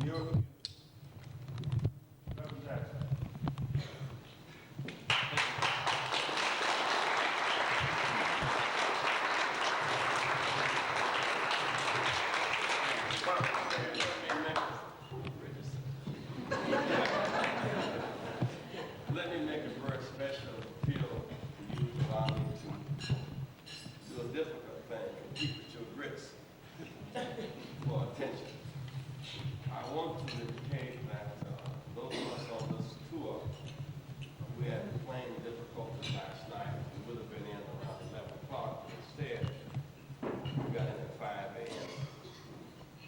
Reverend Jackson. Let me make a very special appeal to you to allow me to do a difficult thing, compete with your grits for attention. I want to indicate that those of us on this tour, we had plane difficulties last night. We would have been in around 11 o'clock, but instead we got in at 5 a.m.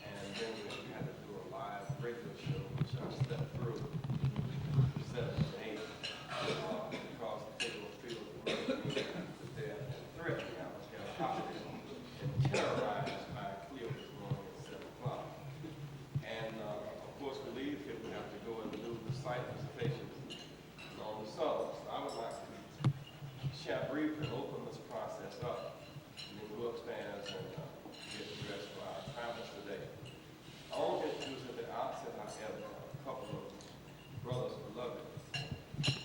And then we had to do a live radio show, which I stepped through 7 and 8 because the people feel that they're threatening. I was helicoptered and terrorized by Cleo this morning at 7 o'clock. And of course, we leave here, we have to go and do the site visitations on the south. So I would like to share briefly and open this process up, and then go upstairs and get dressed for our travels today. I want to introduce at the outset, I have a couple of brothers beloved, with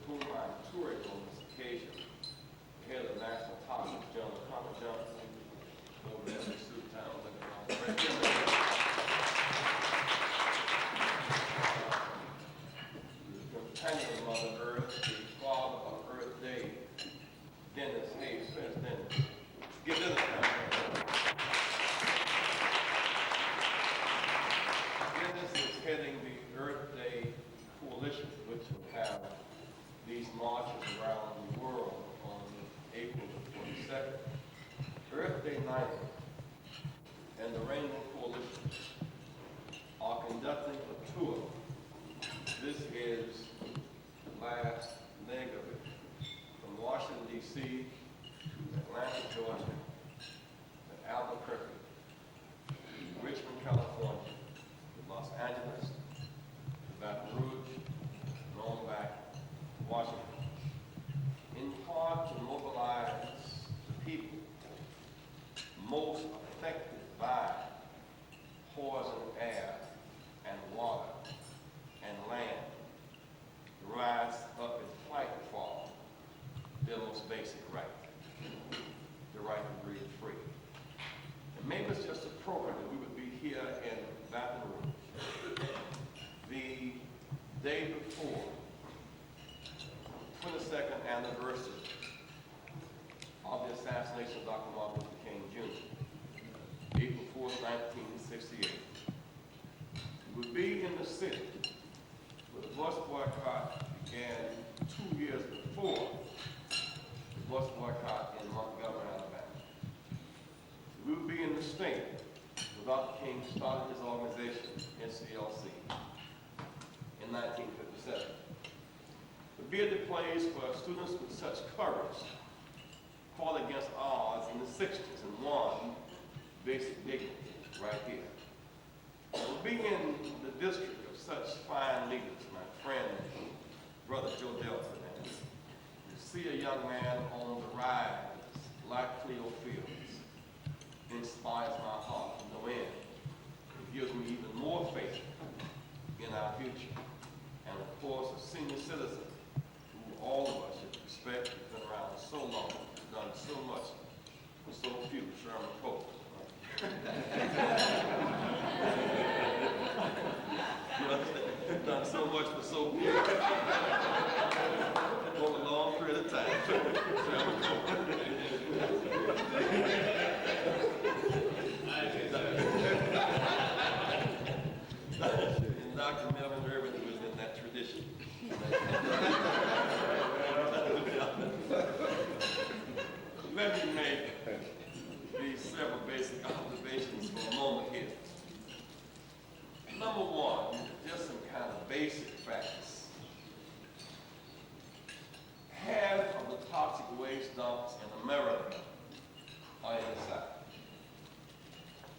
whom I'm touring on this occasion. The head of the National College, General Thomas Johnson, over there in Sioux Town, looking around. The companion of Mother Earth, the father of Earth Day, Dennis Hayes. Where's Dennis? Give Dennis a hand. Dennis is heading the Earth Day Coalition, which will have these marches around the world on April the 22nd. Earth Day night and the Rainbow Coalition are conducting a tour. This is the last leg of it, from Washington, D.C. to Atlanta, Georgia, to Albuquerque, to Richmond, California, to Los Angeles, to Baton Rouge, and on back to Washington, in part to mobilize the people most affected by poison air and water and land to rise up and fight for their most basic right, the right to breathe free. And maybe it's just appropriate that we would be here in Baton Rouge the day before the 22nd anniversary of the assassination of Dr. Martin Luther King Jr., April 4th, 1968. We would be in the city where the bus boycott began 2 years before the bus boycott in Montgomery, Alabama. We would be in the state where Dr. King started his organization, NCLC, in 1957. We'd be at the place where students with such courage fought against odds in the 60s and won basic dignity right here. We'll be in the district of such fine leaders, my friend, Brother Joe Delta. You see a young man on the rise, like Cleo Fields, inspires my heart to no end. It gives me even more faith in our future. And of course, a senior citizen who all of us should respect, who's been around so long, who's done so much for so few, Sherman Pope. Done so much for so few. For a long period of time. And Dr. Melvin Irvin was in that tradition. Let me make these several basic observations for a moment here. Number one, just some kind of basic facts. Half of the toxic waste dumps in America are in the South.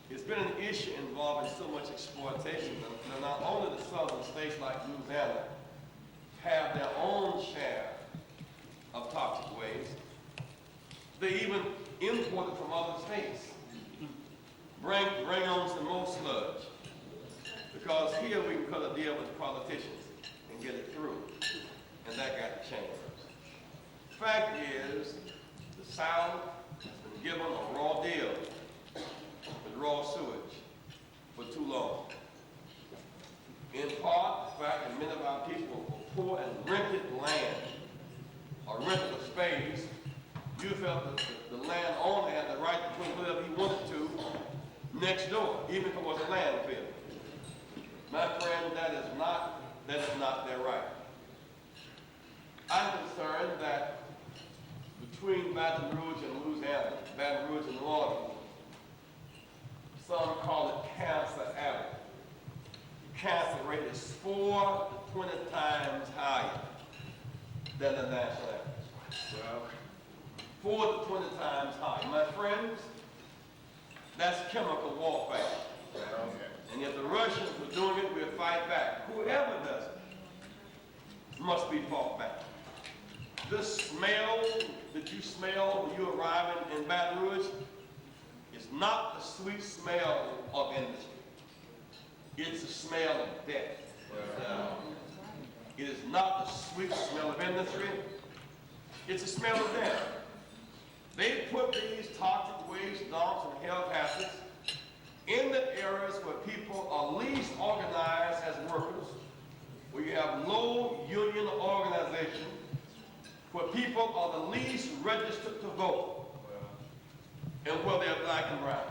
It's been an issue involving so much exploitation that not only the southern states like Louisiana have their own share of toxic waste, they even import it from other states. Bring on some more sludge. Because here we can cut a deal with the politicians and get it through. And that got to change. Fact is, the South has been given a raw deal with raw sewage for too long. In part, the fact that many of our people were poor and rented land or rented a space. You felt that the landowner had the right to put whatever he wanted to next door, even if it was a landfill. My friend, that is not their right. I'm concerned that between Baton Rouge and Louisiana, Baton Rouge and New Orleans, some call it Cancer Alley. The cancer rate is 4 to 20 times higher than the national average. Well, 4 to 20 times higher. My friends, that's chemical warfare. And if the Russians were doing it, we'd fight back. Whoever does it must be fought back. This smell that you smell when you arrive in Baton Rouge is not the sweet smell of industry. It's the smell of death. It is not the sweet smell of industry. It's the smell of death. They put these toxic waste dumps and health hazards in the areas where people are least organized as workers, where you have low union organization, where people are the least registered to vote, and where they're black and brown.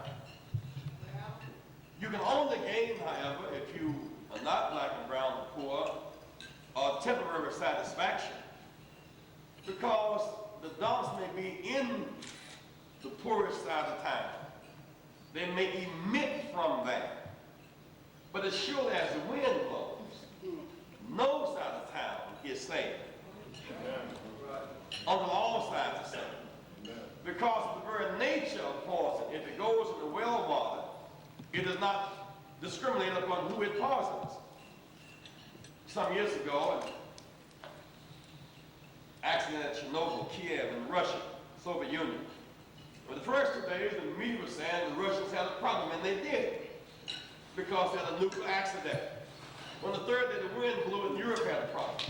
You can only gain, however, if you are not black and brown or poor, or temporary satisfaction, because the dumps may be in the poorest side of town. They may emit from that. But as sure as the wind blows, no side of town is safe. On all sides are safe. Because of the very nature of poison, if it goes in the well water, it does not discriminate upon who it poisons. Some years ago, an accident at Chernobyl, Kiev in Russia, Soviet Union. For the first 2 days, the media was saying the Russians had a problem, and they did, because they had a nuclear accident. On the 3rd day, the wind blew, and Europe had a problem.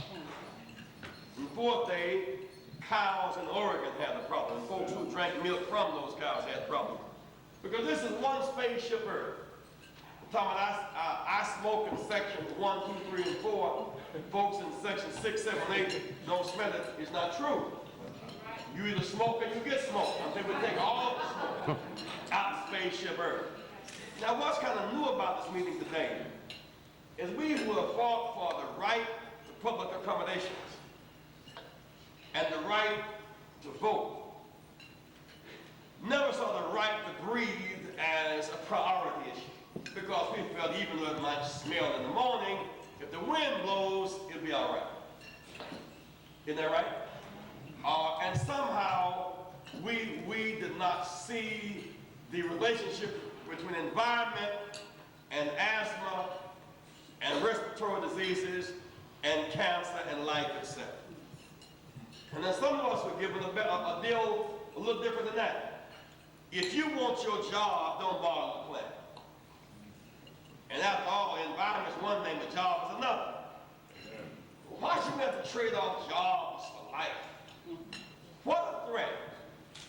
On the 4th day, cows in Oregon had a problem, and folks who drank milk from those cows had a problem. Because this is one spaceship Earth. I'm talking about I smoke in sections 1, 2, 3, and 4. Folks in section 6, 7, 8 don't smell it. It's not true. You either smoke or you get smoked. I think we take all the smoke out of spaceship Earth. Now, what's kind of new about this meeting today is we who have fought for the right to public accommodations and the right to vote never saw the right to breathe as a priority issue, because we felt even though it might smell in the morning, if the wind blows, it'll be all right. Isn't that right? And somehow we did not see the relationship between environment and asthma and respiratory diseases and cancer and life itself. And then some of us were given a deal a little different than that. If you want your job, don't bother the planet. And after all, the environment is one thing, the job is another. Why should we have to trade off jobs for life? What a threat.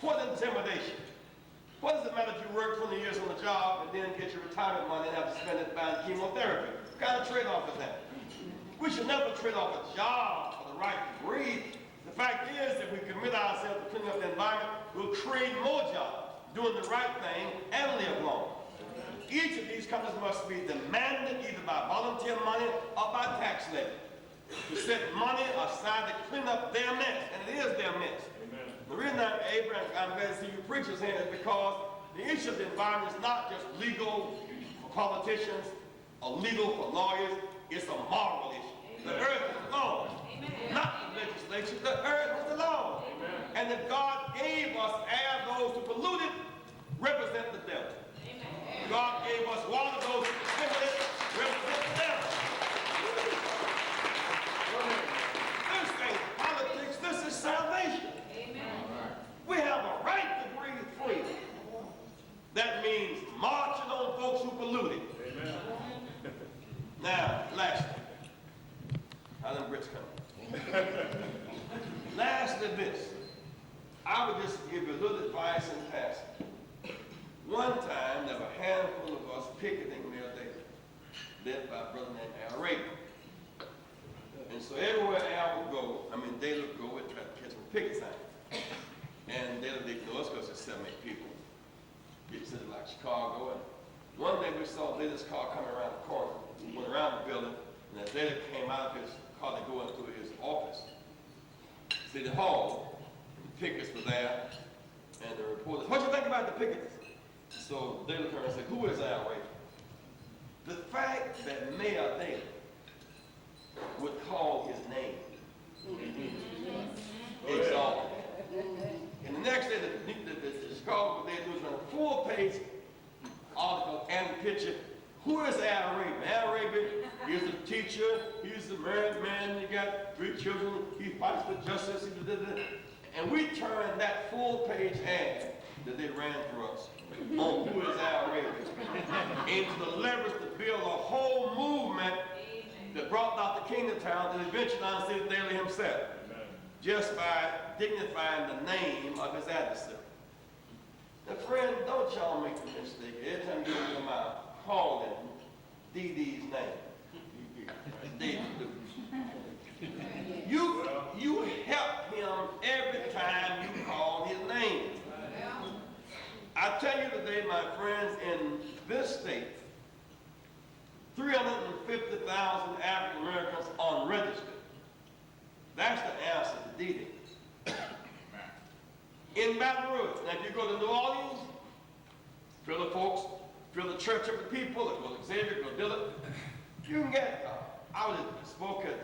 What intimidation. What does it matter if you work 20 years on the job and then get your retirement money and have to spend it buying chemotherapy? What kind of trade-off is that? We should never trade off a job for the right to breathe. The fact is that we commit ourselves to cleaning up the environment, we'll create more jobs, doing the right thing, and live long. Each of these companies must be demanded either by volunteer money or by tax levy to set money aside to clean up their mess, and it is their mess. Amen. The reason I'm glad to see you preachers here is because the issue of the environment is not just legal for politicians or legal for lawyers, it's a moral issue. Amen. The earth is the Lord, not the legislature, the earth is the Lord. Amen. And if God gave us air, those who pollute it represent the devil. Amen. God gave us water, those who distribute it represent the devil. This ain't politics, this is salvation. Amen. We have a right to breathe free. That means marching on folks who pollute it. Amen. Now, lastly, how them Brits come? Lastly, this. I would just give you a little advice in passing. One time, there were a handful of us picketing Mayor Davis, led by a brother named Al Ray. And so everywhere Al would go, David would go and try to catch some picket signs. And they would ignore us because there's 7, 8 people. Big city like Chicago. And one day we saw David's car coming around the corner. He went around the building, and as David came out of his car to go into his office, City Hall, the pickets were there, and the reporters, what do you think about the pickets? So David turned and said, who is Al Ray? The fact that Mayor Davis would call his name exalted. And the next day, the Chicago they was on a 4-page article and picture. Who is Al Ray? Al Ray, he's a teacher, he's a married man, he got 3 children, he fights for justice, and we turned that 4-page ad that they ran for us on who is Al Ray into the leverage to build a whole movement that brought Dr. King to town and eventually unseated Daly himself, just by dignifying the name of his adversary. Now, friend, don't y'all make the mistake. Every time you open your mouth, calling DD's name. David. You help him every time you call his name. I tell you today, my friends, in this state, 350,000 African Americans unregistered. That's the answer to DD. In Baton Rouge, now if you go to New Orleans, feel the folks, feel the Church of the People, go to Xavier, go Dillard, you can get, I spoke at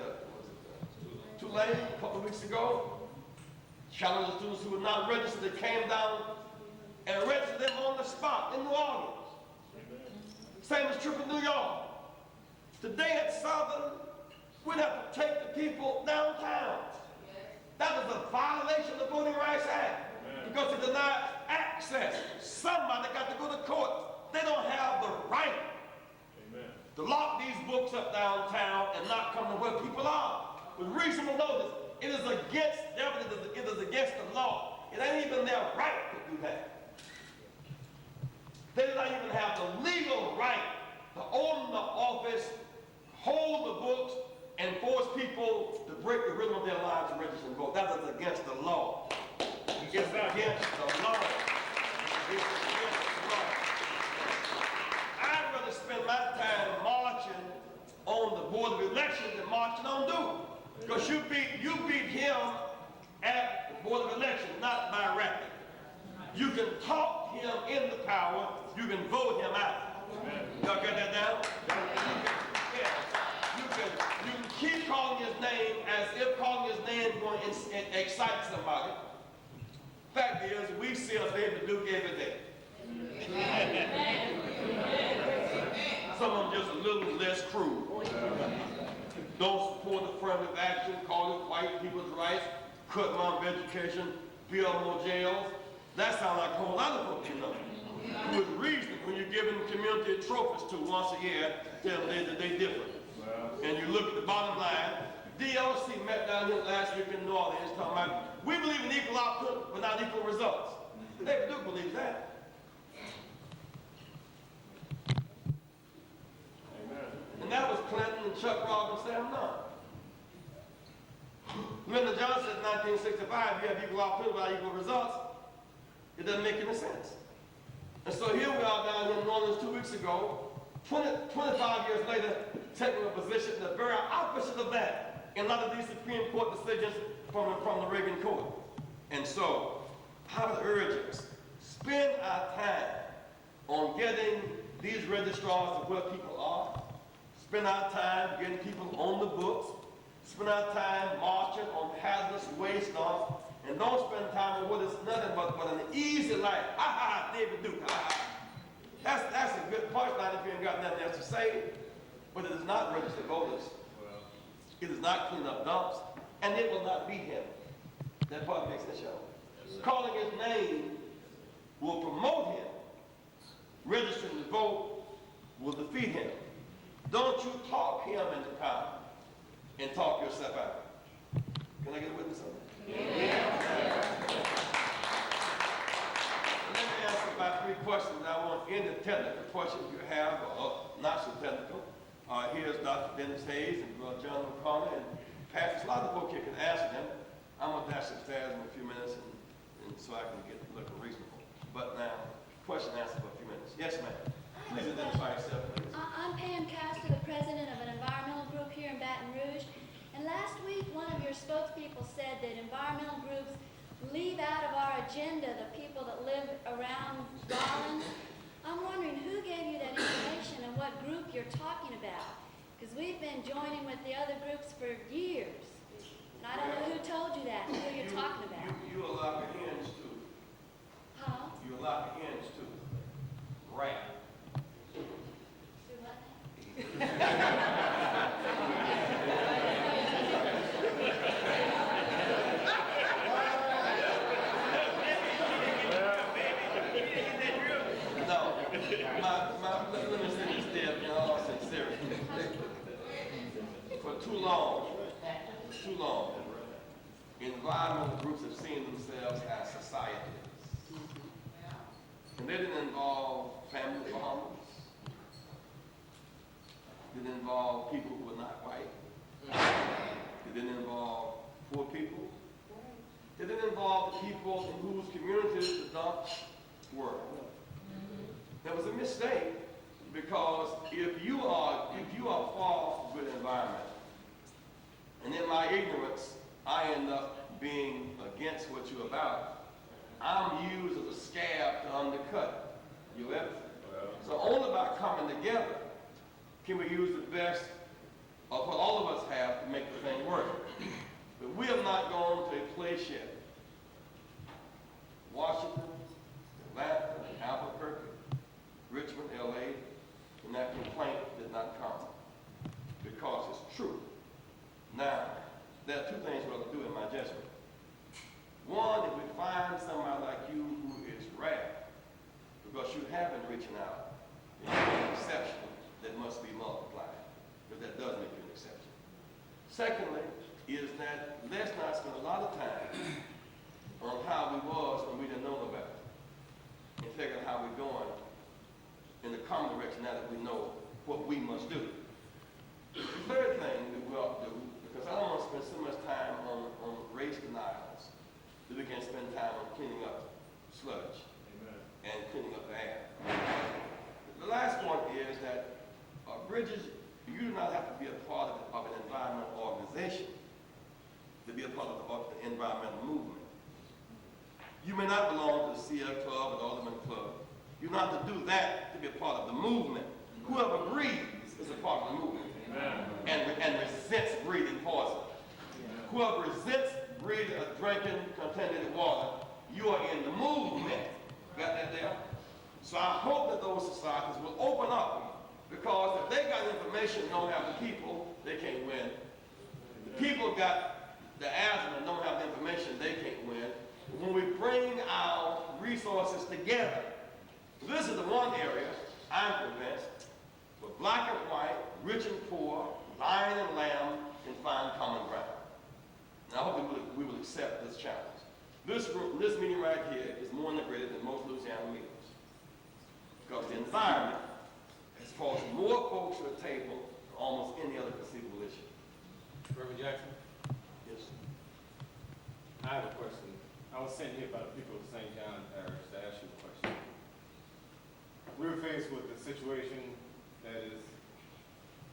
Tulane a couple of weeks ago, challenged the students who were not registered, they came down and registered them on the spot in New Orleans. Same is true for New York. Today at Southern, we'd have to take the people downtown. That was a violation of the Voting Rights Act because it denied access. Somebody got to go to court. They don't have the right to lock these books up downtown and not come to where people are. With reasonable notice, it is against the law. It ain't even their right to do that. They do not even have the legal right to own the office, hold the books, and force people to break the rhythm of their lives to register and vote. That is against the law. It's against the law. It's against the law. I'd rather spend my time marching on the Board of Elections than marching on Duke. Because you beat him at the Board of Elections, not by rapping. You can talk him into power, you can vote him out. Y'all got that down? You can keep calling his name as if calling his name going to excite somebody. Fact is, we see a David Duke every day. Some of them just a little less crude. Don't support affirmative action, call it white people's rights, cut mom education, build more jails. That sounds like a whole lot of folks, you know. With reason, when you're giving community trophies to once a year, tell them that they're different. And you look at the bottom line, DLC met down here last week in New Orleans talking about, we believe in equal output, but not equal results. They do believe that. Amen. And that was Clinton and Chuck Robbins and Sam Nunn. Lyndon Johnson said in 1965, you have equal output without equal results. It doesn't make any sense. And so here we are down here in New Orleans 2 weeks ago, 25 years later, taking a position the very opposite of that in a lot of these Supreme Court decisions from the Reagan Court. And so, I would urge us, spend our time on getting these registrars to where people are, spend our time getting people on the books, spend our time marching on hazardous waste dumps, and don't spend time on what is nothing but an easy life. Ha ha, David Duke, ha ha. That's a good punchline if you ain't got nothing else to say, but it is not register voters. It does not clean up dumps, and it will not beat him. That part makes the show. Yes, calling his name will promote him. Registering to vote will defeat him. Don't you talk talk him into power and talk yourself out. Can I get a witness on that? Yeah. Let me ask you about 3 questions. I want any technical questions you have, or not so technical. Here's Dr. Dennis Hayes and Brother John McConnell and Pastor. A lot of folks here can answer them. I'm going to dash upstairs in a few minutes and so I can get looking reasonable. But now, question and answer for a few minutes. Yes, ma'am. Please identify yourself, please. I'm Pam Castor, the president of an environmental group here in Baton Rouge. And last week, one of your spokespeople said that environmental groups leave out of our agenda the people that live around Rollins. I'm wondering who gave you that information and what group you're talking about. Because we've been joining with the other groups for years. And I don't know who told you that, and who you're talking about. You allow the hens too. Huh? You allow the hens too. Rat. Do what now? Let me say this there in all sincerity. For too long, environmental groups have seen themselves as societies. And they didn't involve family farmers. They didn't involve people who were not white. They didn't involve poor people. They didn't involve the people in whose communities the dumps were. That was a mistake, because if you are for good environment, and in my ignorance, I end up being against what you're about, I'm used as a scab to undercut your effort. So only by coming together can we use the best of what all of us have to make the thing work. But we have not gone to a place yet. Washington, Atlanta, Albuquerque, Richmond, LA, and that complaint did not come because it's true. Now, there are 2 things we're going to do in my judgment. One, if we find somebody like you who is rare, because you have been reaching out, and you're an exception that must be multiplied, because that does make you an exception. Secondly, is that let's not spend a lot of time on how we was when we didn't know no better, and figure out how we're going in the common direction now that we know what we must do. The third thing we will do, because I don't want to spend so much time on race denials, that we can spend time on cleaning up sludge. Amen. And cleaning up the air. The last point is that Bridges, you do not have to be a part of an environmental organization to be a part of the environmental movement. You may not belong to the CL Club or the Alderman Club. You don't have to do that to be a part of the movement. Whoever breathes is a part of the movement. And resents breathing poison. Whoever resents breathing or drinking contaminated water, you are in the movement. Got that there? So I hope that those societies will open up, because if they got information and don't have the people, they can't win. The people got the asthma and don't have the information, they can't win. When we bring our resources together, this is the one area I'm convinced where black and white, rich and poor, lion and lamb can find common ground. And I hope we will accept this challenge. This meeting right here is more integrated than most Louisiana meetings, because the environment has forced more folks to the table than almost any other conceivable issue. Reverend Jackson? Yes. I have a question. I was sent here by the people of St. John Parish to ask you a question. We're faced with a situation that is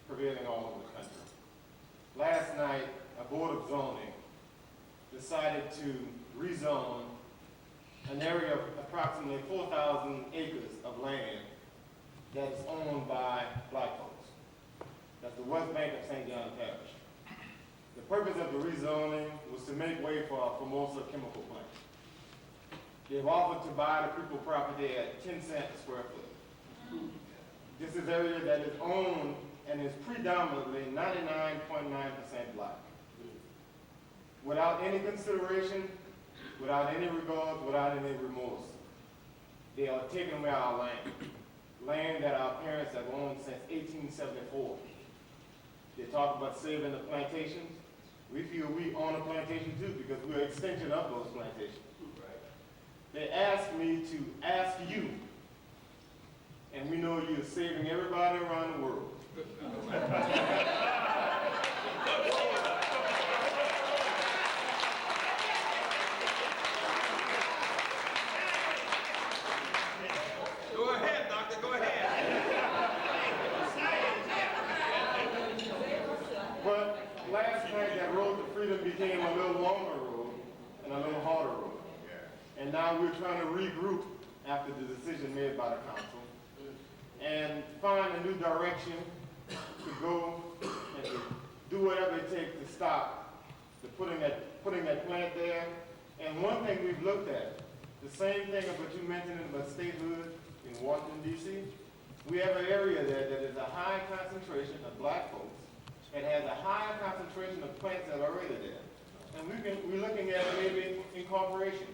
prevailing all over the country. Last night, a board of zoning decided to rezone an area of approximately 4,000 acres of land that is owned by black folks. That's the West Bank of St. John Parish. The purpose of the rezoning was to make way for a Formosa chemical plant. They've offered to buy the people property at 10 cents a square foot. This is area that is owned and is predominantly 99.9% black. Without any consideration, without any regard, without any remorse, they are taking away our land. Land that our parents have owned since 1874. talk about saving the plantations. We feel we own a plantation too because we're an extension of those plantations. They asked me to ask you, and we know you're saving everybody around the world. Go ahead, doctor, go ahead. But last night, that road to freedom became a little longer road and a little harder road. And now we're trying to regroup after the decision made by the council and find a new direction to go and to do whatever it takes to stop the putting that plant there. And one thing we've looked at, the same thing of what you mentioned about statehood in Washington, D.C., we have an area there that is a high concentration of black folks and has a high concentration of plants that are already there. And we're looking at maybe incorporation.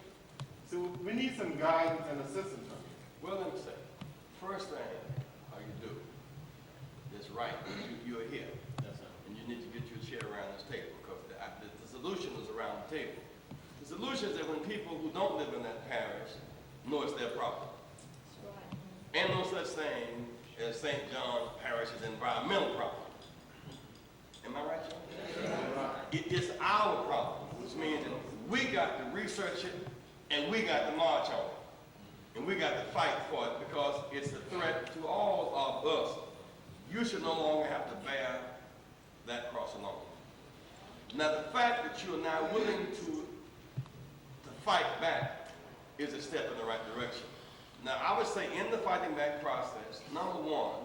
So we need some guidance and assistance from you. Well, let me say, first thing how you do is right. You're here. Yes, sir. And you need to get your chair around this table because the solution is around the table. The solution is that when people who don't live in that parish know it's their problem. And no such thing as St. John Parish's environmental problem. Am I right, John? It is our problem, which means that we got to research it and we got to march on it. And we got to fight for it because it's a threat to all of us. You should no longer have to bear that cross alone. Now, the fact that you are now willing to fight back is a step in the right direction. Now, I would say in the fighting back process, number one,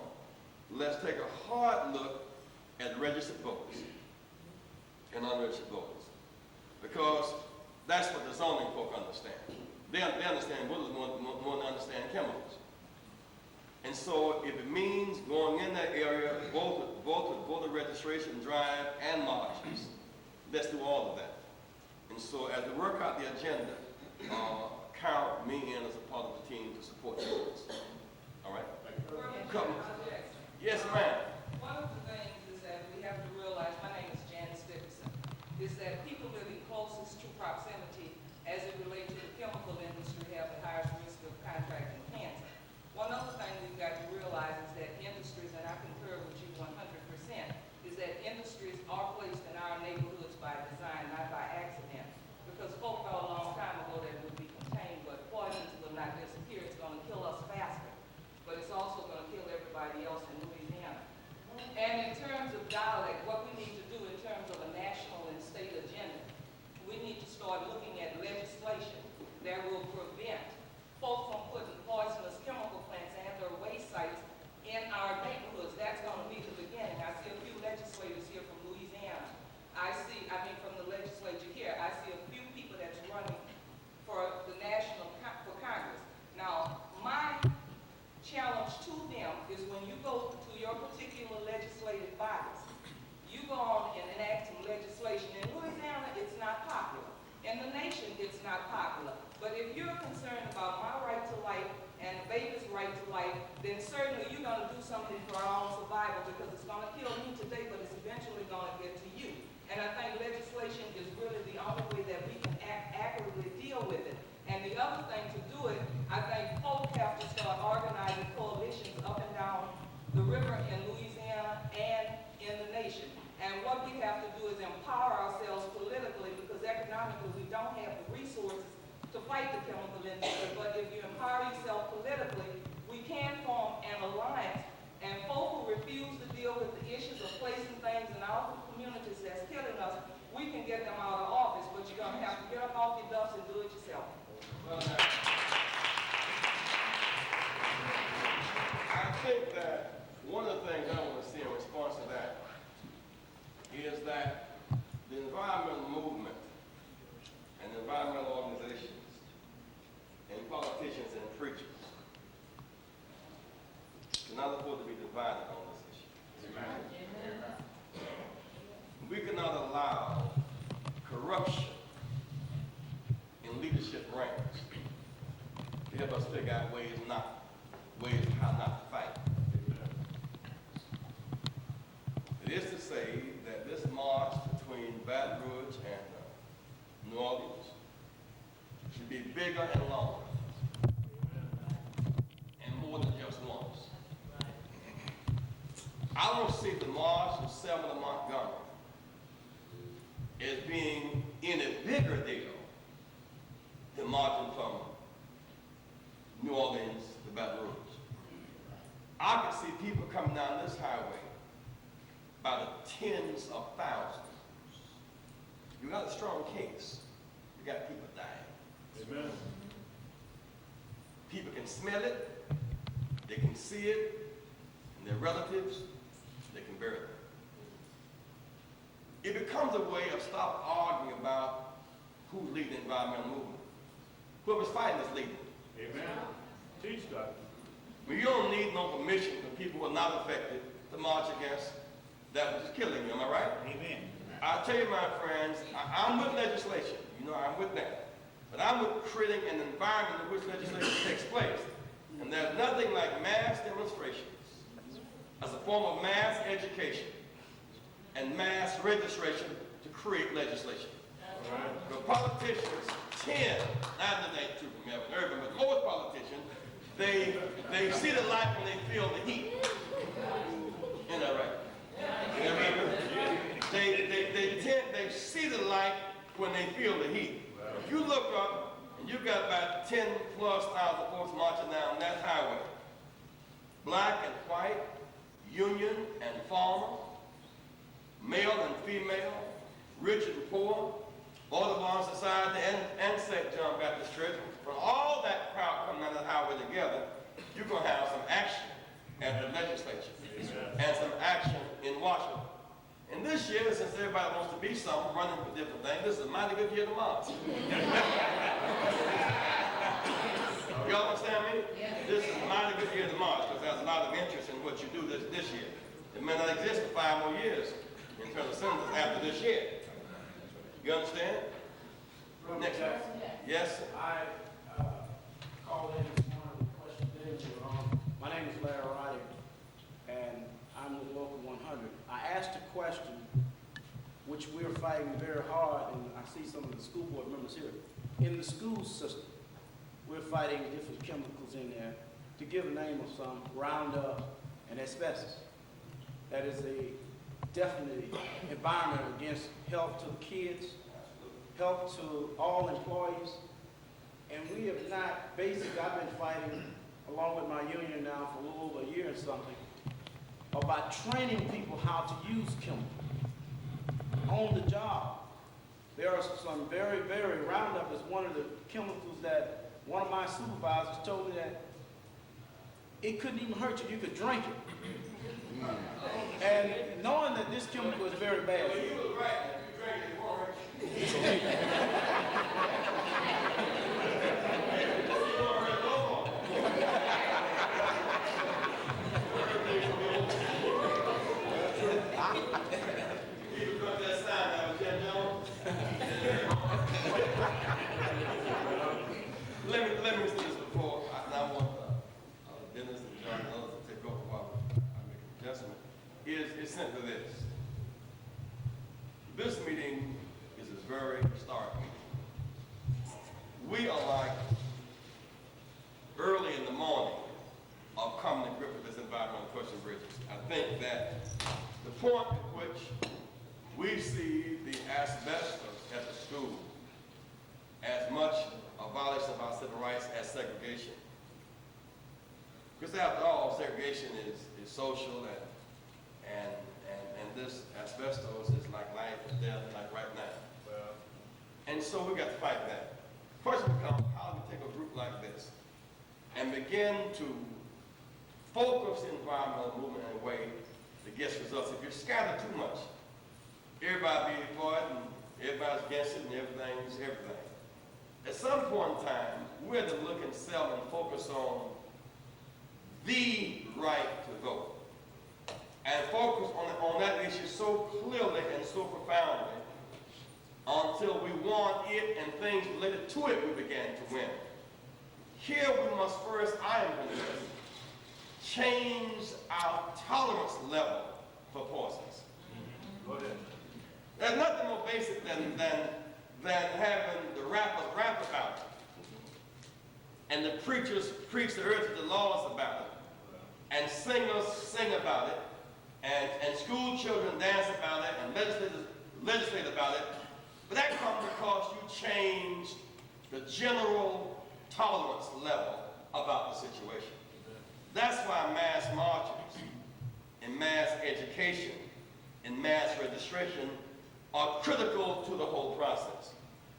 let's take a hard look at registered voters and unregistered voters. Because that's what the zoning folk understand. They understand voters more than understand chemicals. And so if it means going in that area, voter registration drive and marches, let's do all of that. And so as we work out the agenda, count me in as a part of the team to support the voters. All right? Come. Yes, ma'am. One of the things is that we have to realize, my name is Janice Dickerson, is that people living closest to proximity as it relates to the chemical industry have the highest risk of contracting cancer. One other thing we've got to realize is that industries, and I concur with you 100%, is that industries are placed in our neighborhoods by design, not by accident. Because folk thought a long time ago that it would be contained, but poisons will not disappear. It's going to kill us faster. But it's also going to kill everybody else in Louisiana. And in terms of dialect, what we need to do in terms of a national and state agenda, we need to start looking at legislation that will prevent folk from putting poisonous chemical plants and their waste sites in our neighborhoods. That's going to be the beginning. I see a few legislators here from Louisiana. From the legislature here, I see a few people that's running for the for Congress. Now, my challenge to them is when you go to your particular legislative bodies, you go on and enact some legislation. In Louisiana, it's not popular. In the nation, it's not popular. But if you're concerned about my right to life and the baby's right to life, then certainly you're going to do something for our own survival because it's going to kill me today, but it's eventually going to get to you. And I think legislation is really the only way that we can accurately deal with it. And the other thing to do it, I think folks have to start organizing coalitions up and down the river in Louisiana and in the nation. And what we have to do is empower ourselves politically because economically we don't have the resources to fight the chemical industry. But if you empower yourself politically, we can form an alliance. And folks who refuse to deal with the issues of placing things in our communities that's killing us, we can get them out of office, but you're going to have to get up off your duffs and do it yourself. I think that one of the things I want to see in response to that is that the environmental movement and environmental organizations and politicians and preachers cannot afford to be divided on this issue. is to say that this march between Baton Rouge and New Orleans should be bigger and longer, and more than just once. I don't see the march from Selma to Montgomery as being any bigger deal than marching from New Orleans to Baton Rouge. I can see people coming down this highway by the tens of thousands. You got a strong case. You got people dying. Amen. People can smell it, they can see it, and their relatives, they can bury them. It becomes a way of stop arguing about who's leading the environmental movement. Whoever's fighting is leading. Amen. Teach that. Well, you don't need no permission from people who are not affected to march against that which is killing you, am I right? Amen. I tell you, my friends, I'm with legislation. You know, I'm with that. But I'm with creating an environment in which legislation takes place. And there's nothing like mass demonstrations as a form of mass education and mass registration to create legislation. Right. The politicians tend, not that ain't true from Melvin Irvin, but most politicians, they see the light when they feel the heat. Isn't that right? You know what I mean? They see the light when they feel the heat. If you look up and you've got about 10+ thousand folks marching down that highway, black and white, union and farmer, male and female, rich and poor, Audubon Society and St. John Baptist Church, from all that crowd coming down the highway together, you're going to have some action at the legislature and some action in Washington. And this year, since everybody wants to be something, running for different things, this is a mighty good year to march. Y'all understand me? This is a mighty good year to march because there's a lot of interest in what you do this year. It may not exist for 5 more years in terms of senators after this year. You understand? Reverend Next Jackson, one. Yes, sir. I called in this morning with a question there. My name is Larry Roddy, and I'm with Local 100. I asked a question which we're fighting very hard, and I see some of the school board members here. In the school system, we're fighting different chemicals in there. To give a name of some, Roundup and asbestos. That is a definitely environment against health to the kids, health to all employees. And we have not, basically, I've been fighting along with my union now for a little over a year and something, about training people how to use chemicals on the job. There are some very, very, Roundup is one of the chemicals that one of my supervisors told me that it couldn't even hurt you, you could drink it. And knowing that this chemical is very bad. Well, you was right. If you drink it, it won't hurt you. You cut that sign out, Jim Jones. Let me say this before, I want Dennis and John and others to take over while I make an adjustment. Is simply this. This meeting is a very historic meeting. We are like early in the morning of coming to grip with this environmental question, Bridges. I think that the point at which we see the asbestos at the school as much a violation of our civil rights as segregation. Because after all, segregation is social and this asbestos is like life and death, like right now. Well, And so we got to fight that. Question becomes, how do we take a group like this and begin to focus the environmental movement in a way that gets results? If you scatter too much, everybody be for it and everybody's against it and everything's everything. At some point in time, we have to look and sell and focus on the right to vote. And focus on that issue so clearly and so profoundly until we want it and things related to it we begin to win. Here we must first, I am going to change our tolerance level for poisons. nothing more basic than having the rappers rap about it, and the preachers preach the earth to the laws about it, and singers sing about it, and school children dance about it, and legislators legislate about it. But that comes because you changed the general tolerance level about the situation. That's why mass marches and mass education and mass registration are critical to the whole process.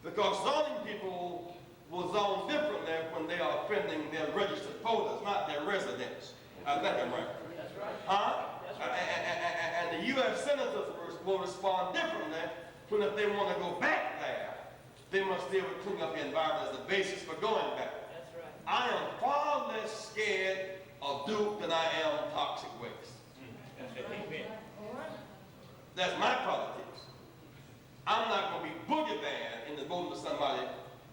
Because zoning people will zone differently when they are offending their registered voters, not their residents. I think I'm right. That's right. Huh? That's right. And the U.S. senators will respond differently when if they want to go back there, they must be able to clean up the environment as the basis for going back. That's right. I am far less scared of Duke than I am toxic waste. That's my politics. I'm not going to be boogie banned into voting for somebody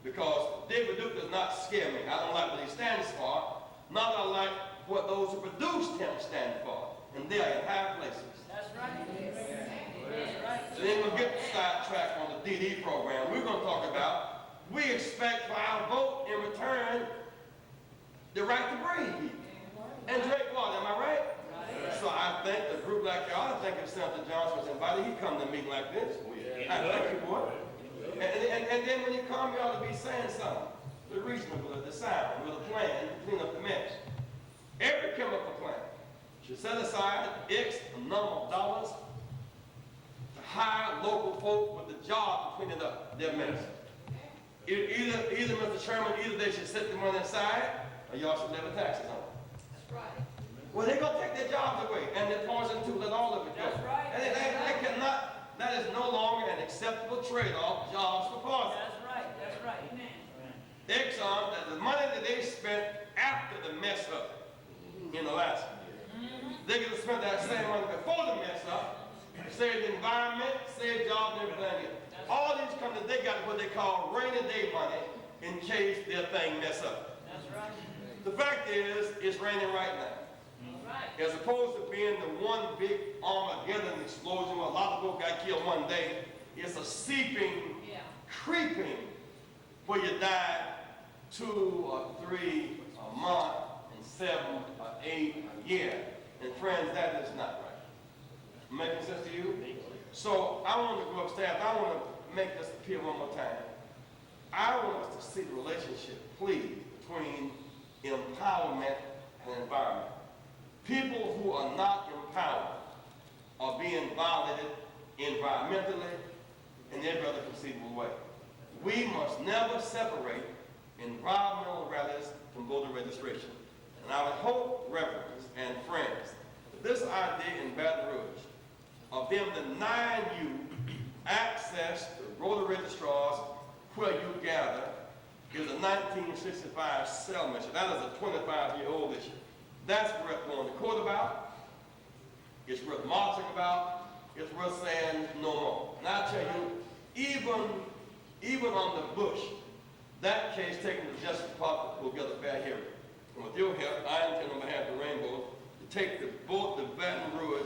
because David Duke does not scare me. I don't like what he stands for, not I like what those who produced him stand for. And they are in high places. That's right. That's right. So then we'll get sidetracked on the DD program. We're going to talk about, we expect for our vote in return the right to breathe and drink water. Am I right? So I think a group like y'all, I think if Senator Johnson was invited, he'd come to a meeting like this. I think he would. And then when you come, you ought to be saying something. The reasonable, the sound, with a plan to clean up the mess. Every chemical plant should set aside X number of dollars to hire local folk with the job to clean it up, their mess. Either, Mr. Chairman, either they should set the money aside, or y'all should levy taxes on it. That's right. Well, they're going to take their jobs away, and they're poison too, let all of it go. That's right. And they cannot, that is no longer an acceptable trade-off, jobs for poison. That's right. That's right. Exxon, that the money that they spent after the mess up in Alaska, they could have spent that same money before the mess up, save the environment, save jobs and everything. All these companies, they got what they call rainy day money in case their thing mess up. That's right. The fact is, it's raining right now. As opposed to being the one big Armageddon explosion where a lot of people got killed one day, it's a seeping, creeping, where you die 2 or 3 a month and 7 or 8 a year. And friends, that is not right. Making sense to you? So I want to go upstairs. I want to make this appeal one more time. I want us to see the relationship, please, between empowerment and environment. People who are not empowered are being violated environmentally in every other conceivable way. We must never separate environmental rallies from voter registration. And I would hope, reverends and friends, that this idea in Baton Rouge of them denying you access to voter registrars where you gather is a 1965 settlement issue. That is a 25-year-old issue. That's worth going to court about. It's worth marching about. It's worth saying no more. And I tell you, even on the Bush, that case taken to the Justice Department will get a fair hearing. And with your help, I intend on behalf of the Rainbow to take the Baton Rouge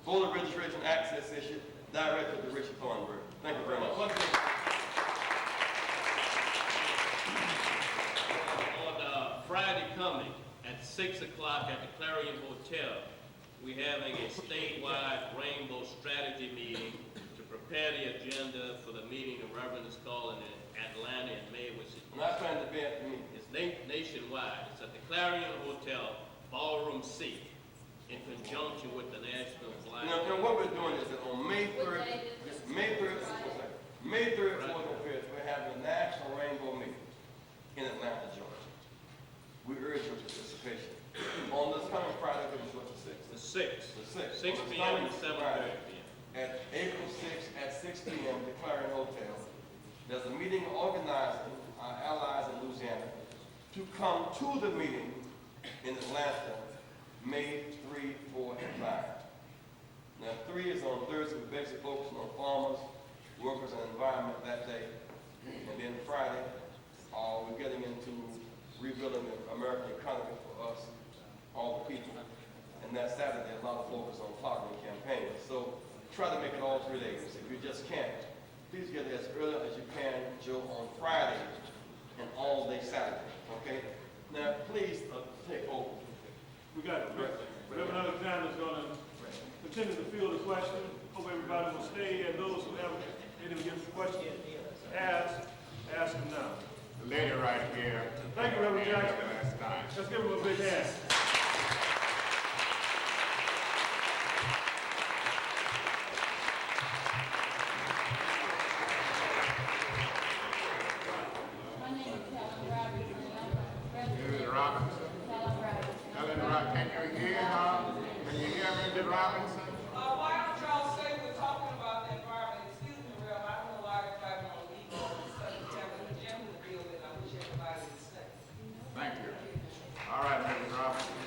voter registration access issue directly to Richard Thornburg. Thank you very much. On Friday coming at 6 o'clock at the Clarion Hotel, we're having a statewide Rainbow strategy meeting to prepare the agenda for the meeting the Reverend is calling in Atlanta in May, which is Not trying to be at me. it's nationwide. It's at the Clarion Hotel, Ballroom C, in conjunction with the National Black. You know, what we're doing is that on May 3rd, May 3rd, 4th, and 5th, we're having a National Rainbow meeting in Atlanta, Georgia. We urge your participation. On this coming Friday, which is what, the 6th? The 6th. The 6th. 6 On this p.m. coming to 7:30 Friday, p.m. At April 6th at 6 p.m. at the Clarion Hotel. There's a meeting organizing our allies in Louisiana to come to the meeting in Atlanta, May 3, 4, and 5. Now, 3 is on Thursday, we're basically focusing on farmers, workers, and environment that day. And then Friday, we're getting into rebuilding the American economy for us, all the people. And that Saturday, a lot of focus on targeting campaigns. So try to make it all 3 days. If you just can't, please get there as early as you can, Joe, on Friday and all day Saturday, okay? Now, please take over. We got Reverend Alexander's gonna continue to field the question. Hope everybody will stay, and those who haven't, didn't get the question, ask them now. The lady right here. Thank you, Reverend Jackson. Last time. Let's give him a big hand. My name is Helen Robinson, and I'm a resident. Mrs. Robinson. Helen Robinson. Helen Robinson, can you hear her? Can you hear Mrs. Robinson? Why don't y'all say we're talking about the environment? Excuse me, Rev, I don't know why everybody want to leave all this subject down to the gym to deal with. I wish everybody would stay. Thank you. All right, Mrs. Robinson.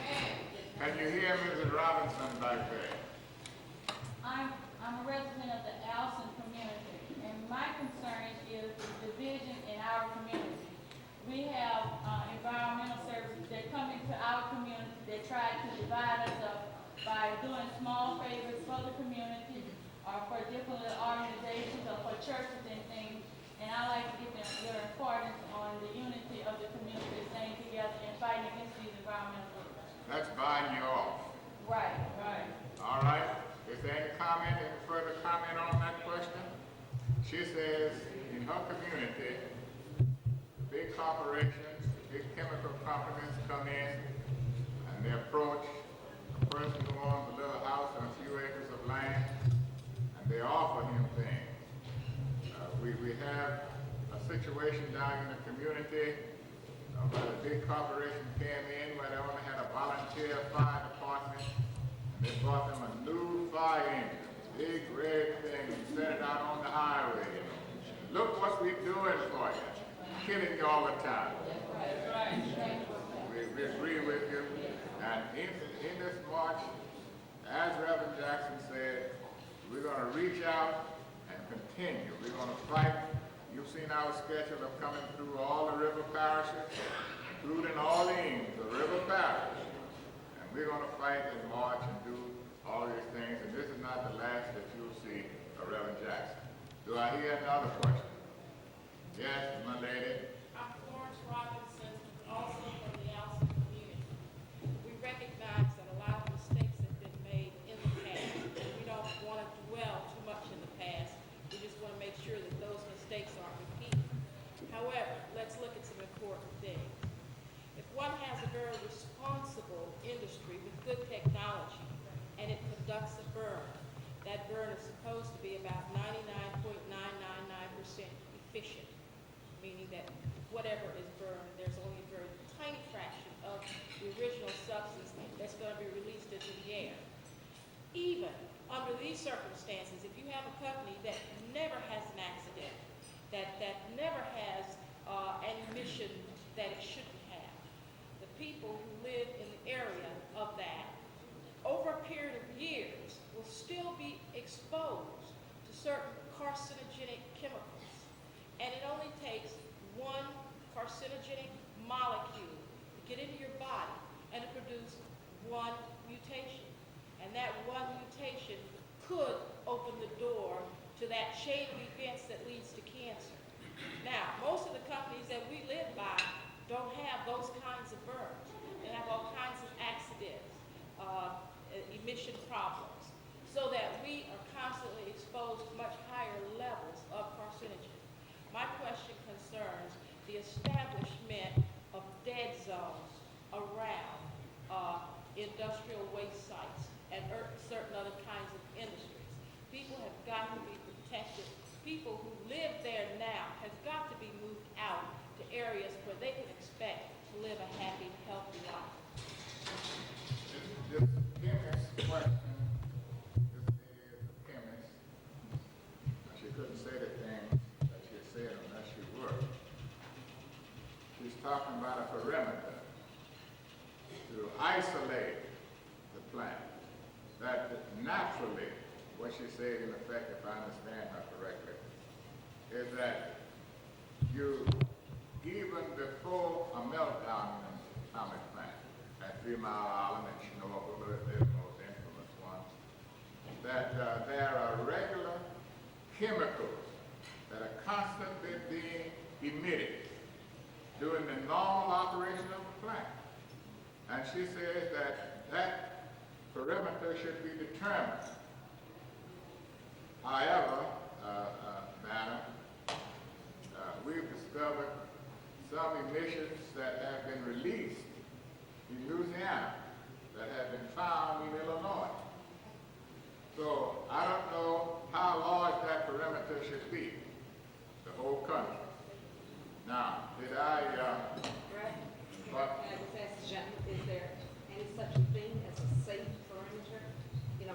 Can you hear Mrs. Robinson back there? I'm a resident of the Alsen community, and my concern is the division in our community. We have environmental services that come into our community that try to divide us up by doing small favors for the community or for different organizations or for churches and things. And I like to get their importance on the unity of the community staying together and fighting against these environmental groups. That's buying you off. Right, right. All right. Is there any further comment on that question? She says in her community, the big corporations, the big chemical companies come in and they approach a person who owns a little house and a few acres of land, and they offer him things. We have a situation down in the community where the big corporation came in where they only had a volunteer fire department, and they brought them a new fire engine, big red thing, and set it out on the highway. Look what we're doing for you, killing you all the time. We agree with you. And in this march, as Reverend Jackson said, we're going to reach out and continue. We're going to fight. You've seen our schedule of coming through all the river parishes, including Orleans, the river parish. And we're going to fight and march and do all these things. And this is not the last that you'll see of Reverend Jackson. Do I hear another question? Yes, my lady. I'm Florence Robinson, also from the Alsen community. We recognize that a lot of mistakes have been made in the past, and we don't want to dwell too much in the past. We just want to make sure that those mistakes aren't repeated. However, let's look at some important things. If one has a very responsible industry with good technology, and it conducts a burn, that burn is supposed to be about 99.999% efficient, meaning that whatever is burned, there's only a very tiny fraction of the original substance that's going to be released into the air. Even under these circumstances, if you have a company that never has an accident, that never has an emission that it shouldn't have, the people who live in the area of that, over a period of years, will still be exposed to certain carcinogenic chemicals. And it only takes one carcinogenic molecule to get into your body and to produce one mutation. And that one mutation could open the door to that chain of events that leads to cancer. Now, most of the companies that we live by don't have those kinds of burns. They have all kinds of accidents, emission problems, so that we are constantly exposed to much higher levels of carcinogens. My question concerns the establishment of dead zones around industrial waste sites and certain other kinds of industries. People have got to be protected. People who live there now have got to be moved out to areas where they can expect to live a happy, healthy life. This chemist question, this lady is a chemist. She couldn't say the thing that she said unless she worked. She's talking about a perimeter to isolate the plant. That naturally, what she said in effect, if I understand her correctly, is that you, even before a meltdown in an atomic plant, at 3 Mile Island and Chernobyl, they're the most infamous ones, that there are regular chemicals that are constantly being emitted during the normal operation of the plant. And she says that that perimeter should be determined. However, madam, we've discovered some emissions that have been released in Louisiana that have been found in Illinois. So I don't know how large that perimeter should be, the whole country. Now, did I, Right. what? Can I just ask the gentleman, is there any such thing as a safe perimeter,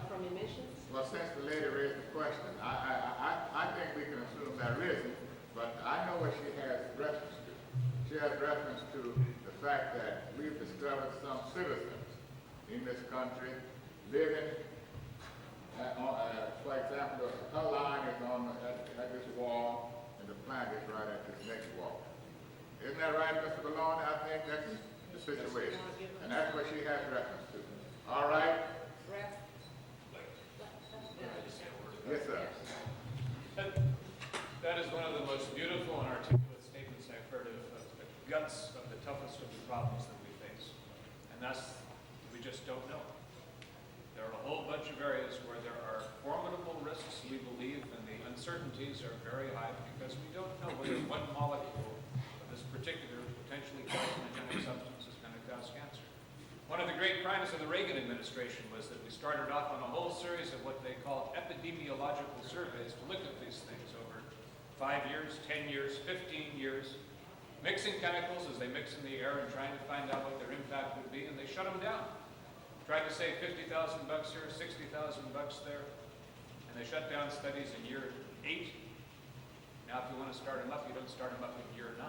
from emissions? Well, since the lady raised the question, I think we can assume there isn't, but I know what she has reference to. She has reference to the fact that we've discovered some citizens in this country living, for example, her line is at this wall, and the plant is right at this next wall. Isn't that right, Mr. Maloney? I think that's the situation, and that's what she has reference to. All right? Ref? Yes, sir. That is one of the most beautiful and articulate statements I've heard of the guts of the toughest of the problems that we face. And that's, we just don't know. There are a whole bunch of areas where there are formidable risks, we believe, and the uncertainties are very high because we don't know whether one molecule of this particular potentially carcinogenic substance is going to cause cancer. One of the great crimes of the Reagan administration was that we started off on a whole series of what they called epidemiological surveys to look at these things over 5 years, 10 years, 15 years, mixing chemicals as they mix in the air and trying to find out what their impact would be, and they shut them down. Tried to save $50,000 here, $60,000 there, and they shut down studies in year 8. Now, if you want to start them up, you don't start them up in year 9.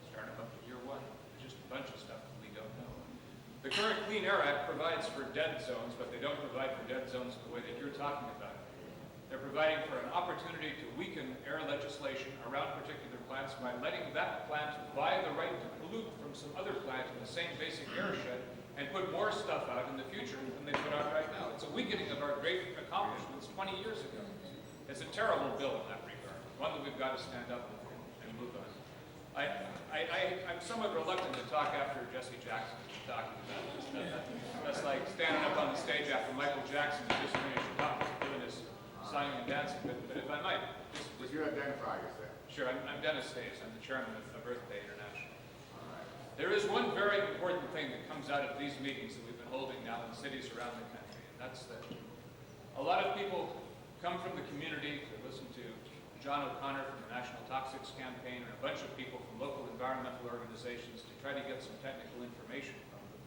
Start them up in year 1. There's just a bunch of stuff that we don't know. The current Clean Air Act provides for dead zones, but they don't provide for dead zones the way that you're talking about. They're providing for an opportunity to weaken air legislation around particular plants by letting that plant buy the right to pollute from some other plant in the same basic airshed and put more stuff out in the future than they put out right now. It's a weakening of our great accomplishments 20 years ago. It's a terrible bill in that regard, one that we've got to stand up and move on. I'm somewhat reluctant to talk after Jesse Jackson is talking about this. That's like standing up on the stage after Michael Jackson just finished doing his singing and dancing. But if I might, Would you identify yourself? Sure, I'm Dennis Staves. I'm the chairman of Earth Day International. All right. There is one very important thing that comes out of these meetings that we've been holding now in cities around the country, and that's that a lot of people come from the community to listen to John O'Connor from the National Toxics Campaign and a bunch of people from local environmental organizations to try to get some technical information from them.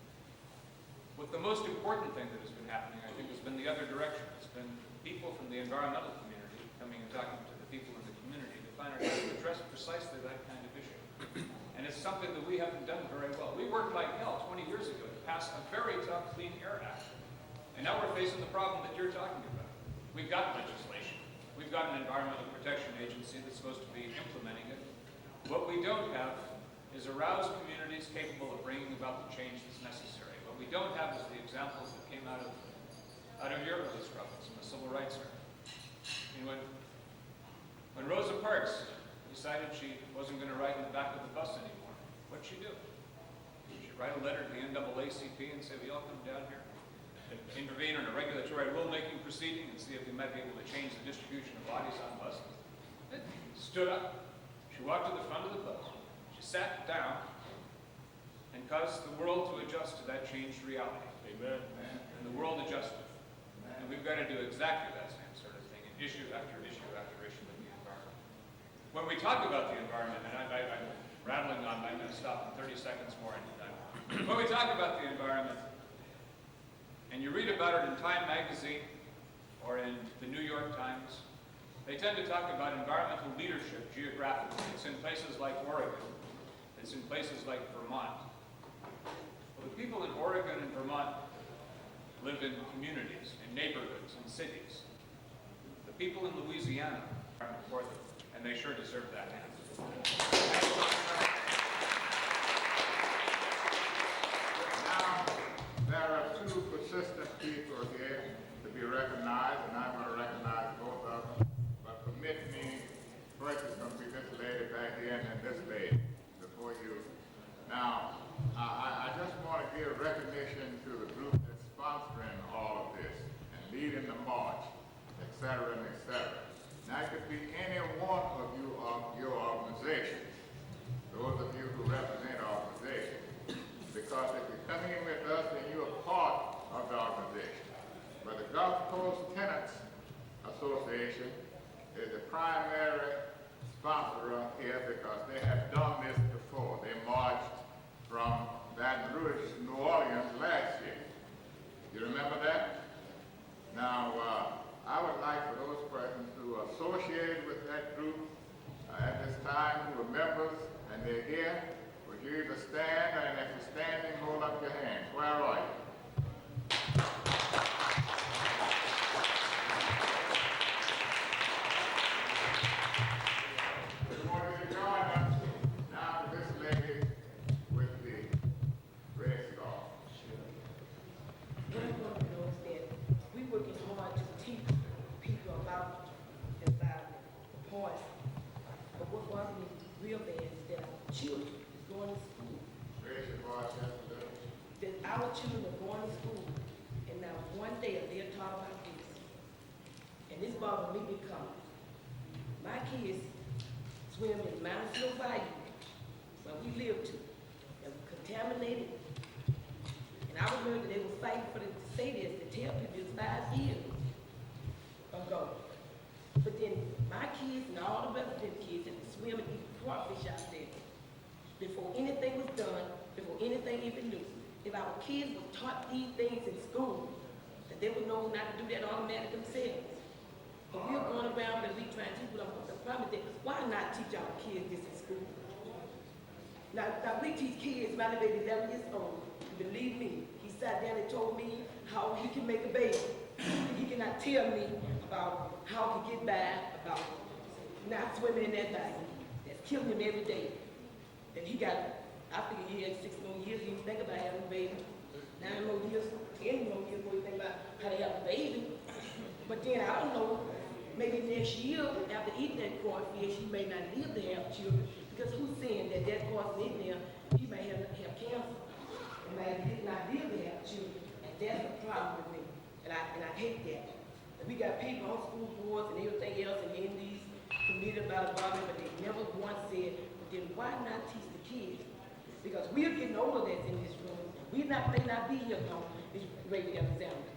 What the most important thing that has been happening, I think, has been the other direction. It's been people from the environmental community coming and talking to the people in the community to find out how to address precisely that kind of issue. And it's something that we haven't done very well. We worked like hell 20 years ago to pass a very tough Clean Air Act. And now we're facing the problem that you're talking about. We've got legislation. We've got an environmental protection agency that's supposed to be implementing it. What we don't have is aroused communities capable of bringing about the change that's necessary. What we don't have is the examples that came out of your early struggles in the civil rights era. I mean, when Rosa Parks decided she wasn't going to ride in the back of the bus anymore, what'd she do? She'd write a letter to the NAACP and say, will you all come down here? Intervene in a regulatory rulemaking proceeding and see if we might be able to change the distribution of bodies on buses. It stood up. She walked to the front of the bus. She sat down and caused the world to adjust to that changed reality. Amen. And the world adjusted. And we've got to do exactly that same sort of thing in issue after issue after issue with the environment. When we talk about the environment, and I'm rattling on, I'm going to stop in 30 seconds more. When we talk about the environment, and you read about it in Time magazine or in the New York Times, they tend to talk about environmental leadership geographically. It's in places like Oregon. It's in places like Vermont. Well, the people in Oregon and Vermont live in communities, in neighborhoods, in cities. The people in Louisiana are for them, and they sure deserve that answer. Now, there are two persistent people here to be recognized. cetera, and et cetera. Now, it could be any one of you of your organization, those of you who represent organizations, because if you come in with us, then you're a part of the organization. But the Gulf Coast Tenants Association is the primary sponsor here because they have done this before. They marched from Baton Rouge to New Orleans last year. You remember that? Now, I would like for those persons who are associated with that group at this time, who are members and they're here, would you either stand, and if you're standing, hold up your hands. Where are you? We want you to join us now to this lady with the red scarf. What I want to know is that we're working hard to teach people about the environment, the poison. But what bothers me real bad is that our children is going to school. Raise your voice just a little. That our children are going to school, and now one day they're taught about this. And this bothers me because my kids swim in Mountain Bayou, where we live to, and we're contaminated. And I remember they were fighting for the to say this, to tell people it's 5 years ago. But then my kids and all the rest of them kids that swim and eat crawfish out there, before anything was done, before anything even knew. If our kids were taught these things in school, that they would know not to do that automatically themselves. But we're going around and we trying to teach them. The problem is that why not teach our kids this in school? Now we teach kids, my baby 11 years old. Believe me, he sat down and told me how he can make a baby. He cannot tell me about how to get by, about not swimming in that bayou. That's killing him every day. And he got, I figure he had 6 more years, he didn't think about having a baby. 9 more years, 10 more years, before he think about how to have a baby. But then I don't know, maybe next year, after eating that crawfish, he may not live to have children. Because who's saying that that poison in there, he may have cancer. And may not live to have children. And that's a problem with me. And I hate that. And we got people on school boards and everything else and in these committees about it, but they never once said, but then why not teach the kids? Because we're getting older that's in this room. We may not be here long, this great Alexander.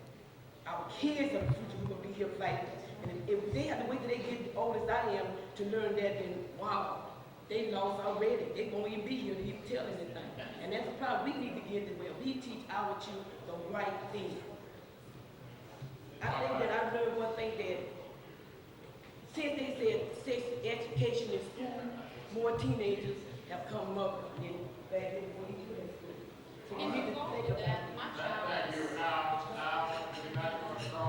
Our kids are the future, we're going to be here fighting. And if they have to wait till they get old as I am to learn that, then wow, they lost already. They won't even be here to even tell anything. And that's a problem we need to get to where we teach our children the right thing. I think that I learned one thing that since they said sex education in school, more teenagers have come up than back then when we were in school. So we need to think about that. Thank you. Now, we're not going to go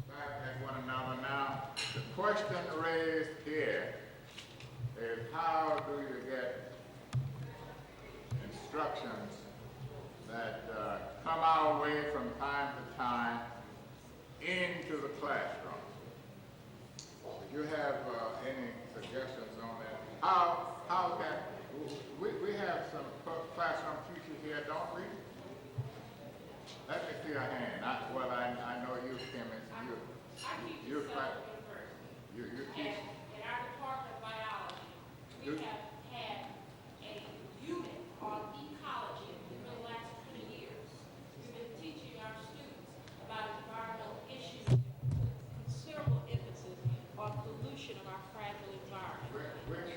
back at one another now. The question raised here is how do you get instructions that come our way from time to time into the classroom? Do you have any suggestions on that? How can, we have some classroom teachers here, don't we? Let me see a hand. I know you, Kim, you teach. In our department of biology, we have had a unit on ecology for the last 20 years. We've been teaching our students about environmental issues, considerable emphasis on pollution of our fragile environment. Which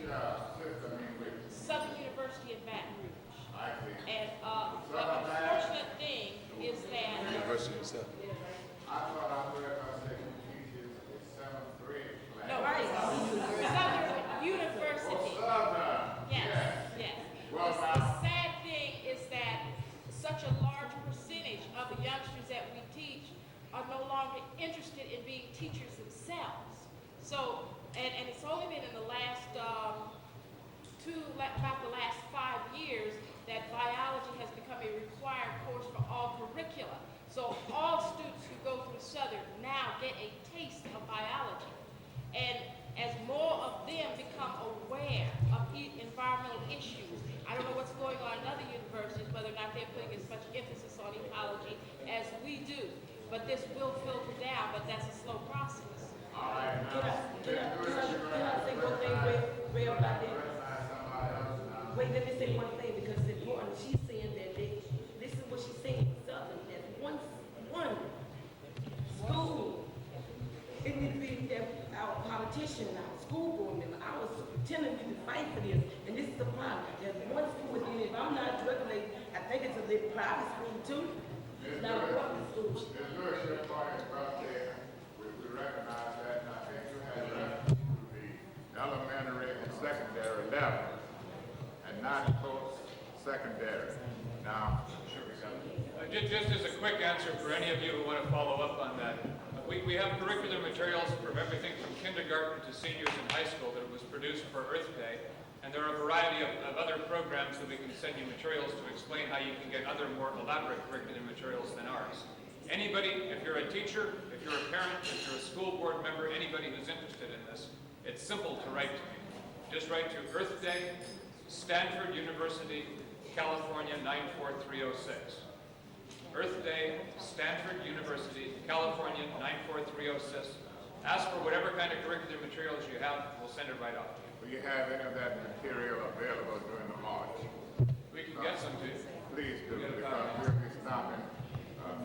system in which? Southern University of Baton Rouge. I see. And the unfortunate thing is that University itself. I thought I heard her say she teaches a 7th grade class. no, Southern University. Southern. Yes. Well, The sad thing is that such a large percentage of the youngsters that we teach are no longer interested in being teachers themselves. So, and it's only been in the last about the last 5 years that biology has become a required course for all curricula. So all students who go through Southern now get a taste of biology. And as more of them become aware of environmental issues, I don't know what's going on in other universities, whether or not they're putting as much emphasis on ecology as we do. But this will filter down, but that's a slow see that our politician, our school board member, our superintendent need to fight for this, and this is the problem. There's one school, and if I'm not regulated, I think it's a little private school too. It's not a public school. Ms. Lewis, your point is well taken. We recognize that, and I think you had reference to the elementary and secondary level, and not post-secondary. Now, Just as a quick answer for any of you who want to follow up on that, we have curricular materials from everything from kindergarten to seniors in high school that was produced for Earth Day, and there are a variety of other programs that we can send you materials to explain how you can get other more elaborate curricular materials than ours. Anybody, if you're a teacher, if you're a parent, if you're a school board member, anybody who's interested in this, it's simple to write to me. Just write to Earth Day, Stanford University, California 94306. Earth Day, Stanford University, California 94306. Ask for whatever kind of curricular materials you have, we'll send it right off to you. will you have any of that material available during the march? We can get some to you. Please do, because we'll be stopping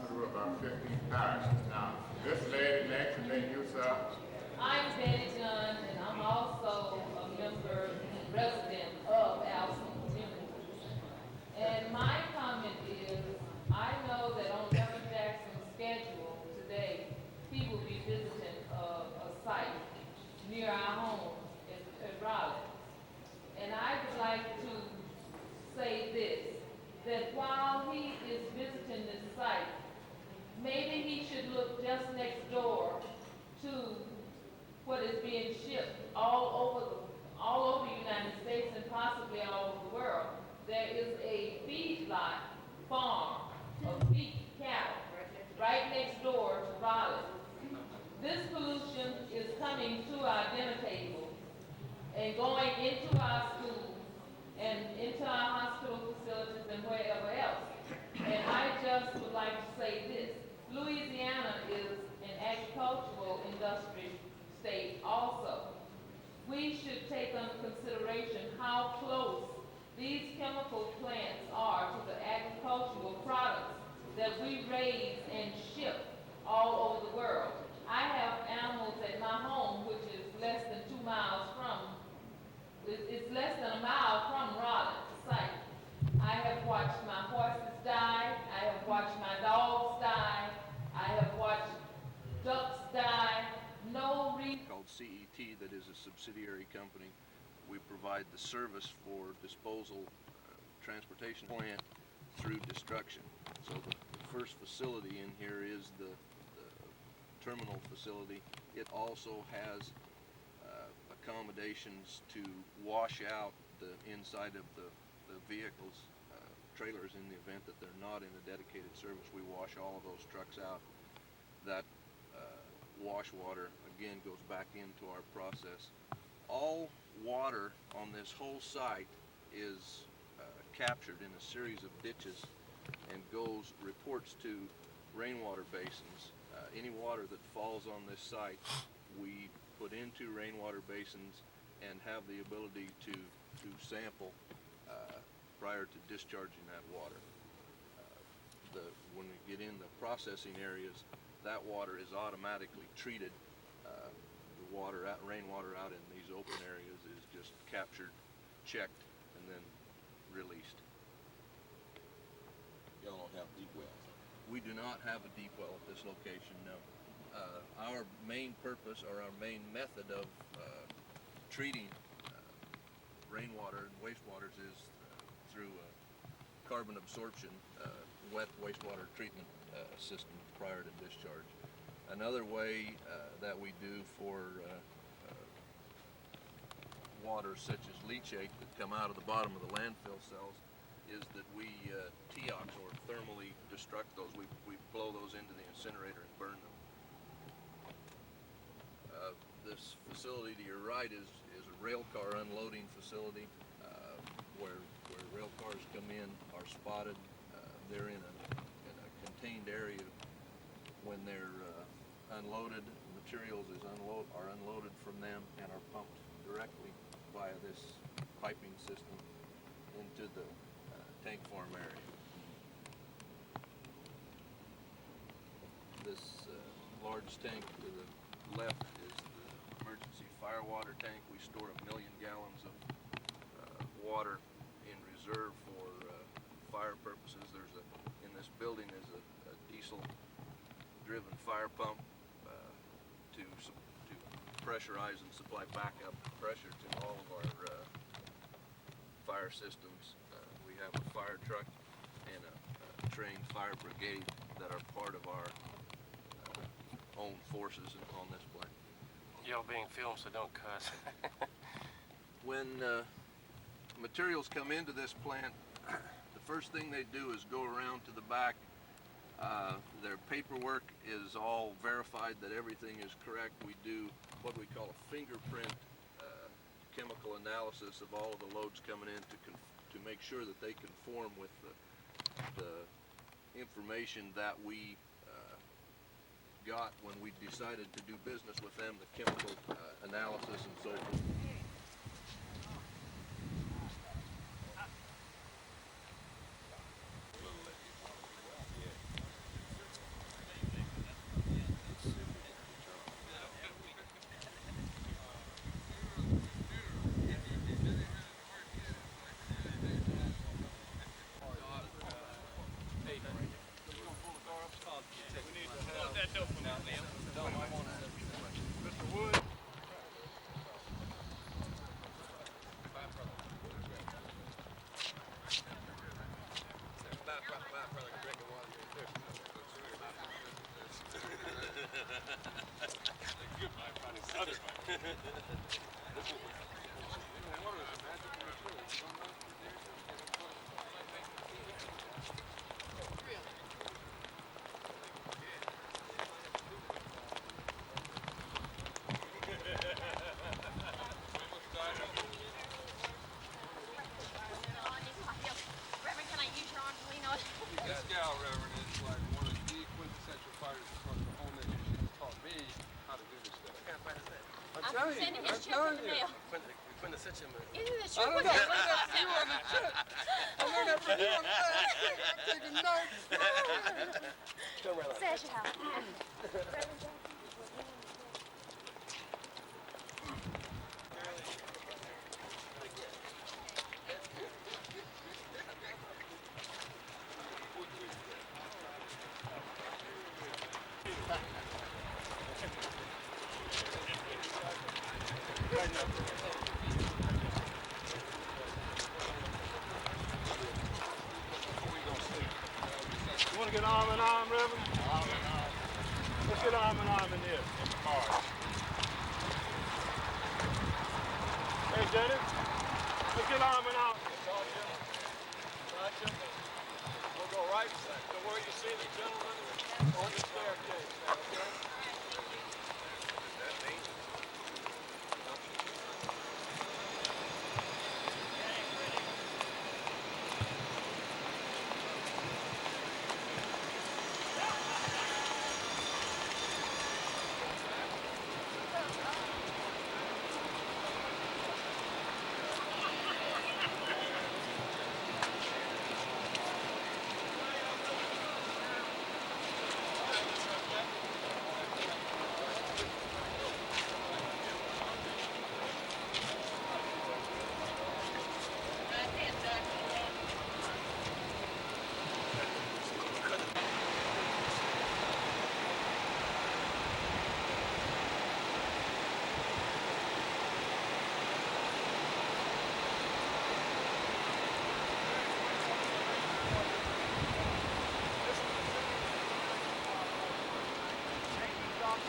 through about 15 parishes. Now, this lady next, and then you, sir. I'm Betty Dunn, and I'm also a member and resident of Alsen community. And my comment is, I know that on Reverend Jackson's schedule today, he will be visiting a site near our home at Rollins. And I would like to say this, that while he is visiting this site, maybe he should look just next door to what is being shipped all over the United States and possibly all over the world. There is a feedlot farm of beef cattle right next door to Rollins. This pollution is coming to our dinner tables and going into our schools and into our hospital facilities and wherever else. And I just would like to say this. Louisiana is an agricultural industry state also. We should take under consideration how close these chemical plants are to the agricultural products that we raise and ship all over the world. I have animals at my home, which is less than 2 miles from, it's less than a mile from Rollins, the site. I have watched my horses die, I have watched my dogs die, I have watched ducks die, no reason. Called CET, that is a subsidiary company. We provide the service for disposal, transportation plant through destruction. So the first facility in here is the terminal facility. It also has accommodations to wash out the inside of the vehicles, trailers, in the event that they're not in a dedicated service. We wash all of those trucks out. That wash water again goes back into our process. All water on this whole site is captured in a series of ditches and reports to rainwater basins. Any water that falls on this site, we put into rainwater basins and have the ability to sample prior to discharging that water. When we get in the processing areas, that water is automatically treated. The rainwater out in these open areas is just captured, checked, and then released. Y'all don't have deep wells. We do not have a deep well at this location, no. Our main purpose, or our main method of treating rainwater and wastewaters is through carbon absorption, wet wastewater treatment system prior to discharge. Another way that we do for water such as leachate that come out of the bottom of the landfill cells is that we TOX, or thermally destruct those. We blow those into the incinerator and burn them. This facility to your right is a rail car unloading facility where rail cars come in, are spotted. They're in a contained area. When they're unloaded, materials are unloaded from them and are pumped directly via this piping system into the tank farm area. This large tank to the left is fire water tank. We store 1 million gallons of water in reserve for fire purposes. In this building is a diesel-driven fire pump to pressurize and supply backup pressure to all of our fire systems. We have a fire truck and a trained fire brigade that are part of our own forces on this plant. Y'all being filmed, so don't cuss. When materials come into this plant, the first thing they do is go around to the back. Their paperwork is all verified that everything is correct. We do what we call a fingerprint chemical analysis of all of the loads coming in to make sure that they conform with the information that we got when we decided to do business with them, the chemical analysis and so forth. Reverend, can I use your arm to lean on? This gal, Reverend, is like one of the quintessential fighters across the whole nation. She's taught me how to do this stuff. What kind of fight is that? I'm sending his check in the mail. Quintessential. Isn't it I true? don't know. I learned that from you on the trip. I learned that from you on the trip. I'm taking notes. Come right up. Sash house. Reverend Jesse. You want to get arm in arm, Reverend? Arm in arm. Let's get arm in arm in here. Hey, Dennis. Let's get arm in arm. We'll go right to where you see the gentleman on the staircase. Okay?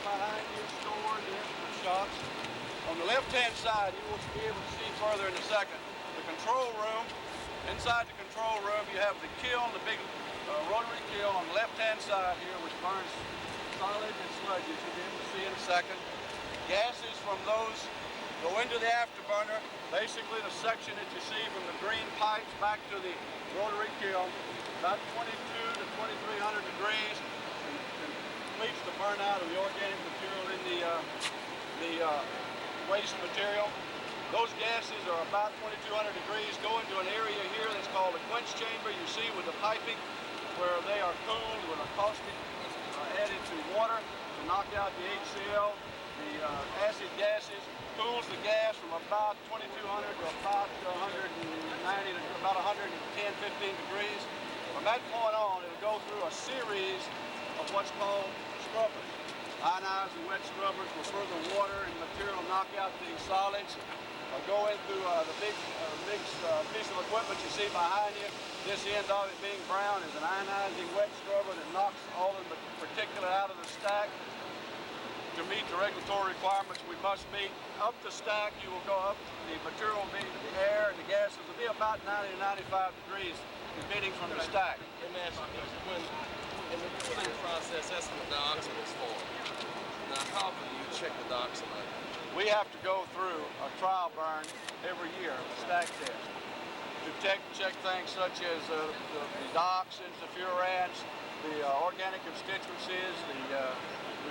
Behind you, stored the instrument shocks. On the left-hand side, you will be able to see further in a second. The control room. Inside the control room, you have the kiln, the big rotary kiln on the left-hand side here, which burns solid and sludges. You'll be able to see in a second. Gases from those go into the afterburner. Basically, the section that you see from the green pipes back to the rotary kiln, about 22 to 2300 degrees. Completes the burnout of the organic material in the waste material. Those gases are about 2200 degrees, go into an area here that's called a quench chamber. You see with the piping where they are cooled with a caustic added to water to knock out the HCl, the acid gases, cools the gas from about 2200 to about 190 to about 110, 15 degrees. From that point on, it'll go through a series of what's called scrubbers. Ionized and wet scrubbers will further water and material knock out these solids. Go into the big piece of equipment you see behind you. This end of it being brown is an ionizing wet scrubber that knocks all of the particulate out of the stack. To meet the regulatory requirements we must meet, up the stack you will go up, the material will be, the air and the gases will be about 90 to 95 degrees emitting from the stack. Let me ask you this. When in the cooling process, that's when the dioxin is formed. Now, how often do you check the dioxin level? We have to go through a trial burn every year, a stack test, to check things such as the dioxins, the furans, the organic constituencies, the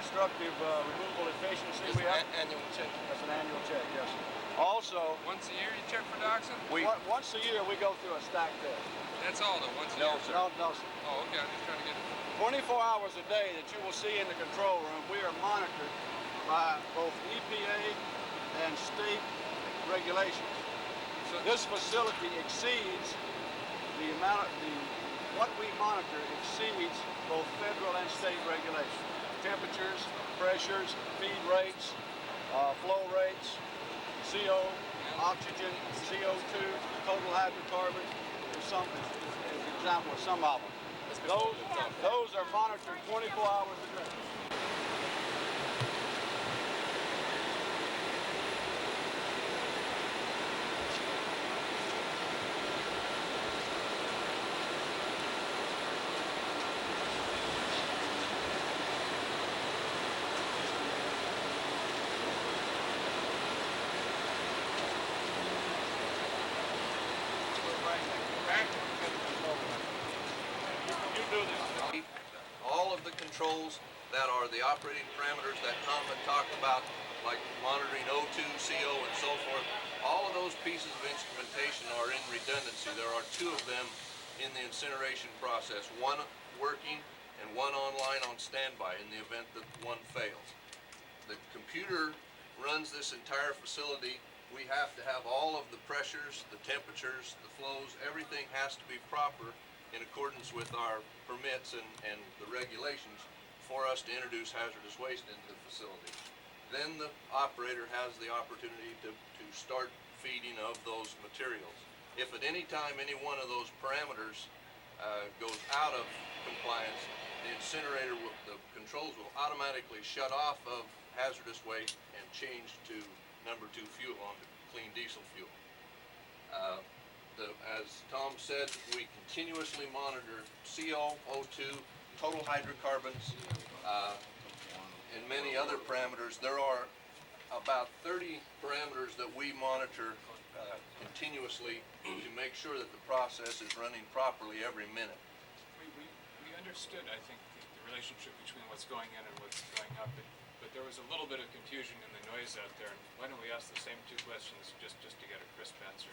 destructive removal efficiency. It's an annual check. That's an annual check, yes. Also, Once a year you check for dioxin? once a year we go through a stack test. That's all though, once a year? No, sir. Oh, okay, I'm just trying to get it. 24 hours a day that you will see in the control room, we are monitored by both EPA and state regulations. So this facility exceeds the amount of what we monitor exceeds both federal and state regulations. Temperatures, pressures, feed rates, flow rates, CO, oxygen, CO2, total hydrocarbons, as an example of some of them. Those are monitored 24 hours a day. All of the controls that are the operating parameters that Tom had talked about, like monitoring O2, CO, and so forth, all of those pieces of instrumentation are in redundancy. There are two of them in the incineration process, one working and one online on standby in the event that one fails. The computer runs this entire facility. We have to have all of the pressures, the temperatures, the flows, everything has to be proper in accordance with our permits and the regulations for us to introduce hazardous waste into the facility. Then the operator has the opportunity to start feeding of those materials. If at any time any one of those parameters goes out of compliance, the incinerator, the controls will automatically shut off of hazardous waste and change to number 2 fuel, on clean diesel fuel. As Tom said, we continuously monitor CO, O2, total hydrocarbons, and many other parameters. There are about 30 parameters that we monitor continuously to make sure that the process is running properly every minute. We understood, I think, the relationship between what's going in and what's going up, but there was a little bit of confusion in the noise out there. And why don't we ask the same 2 questions just to get a crisp answer?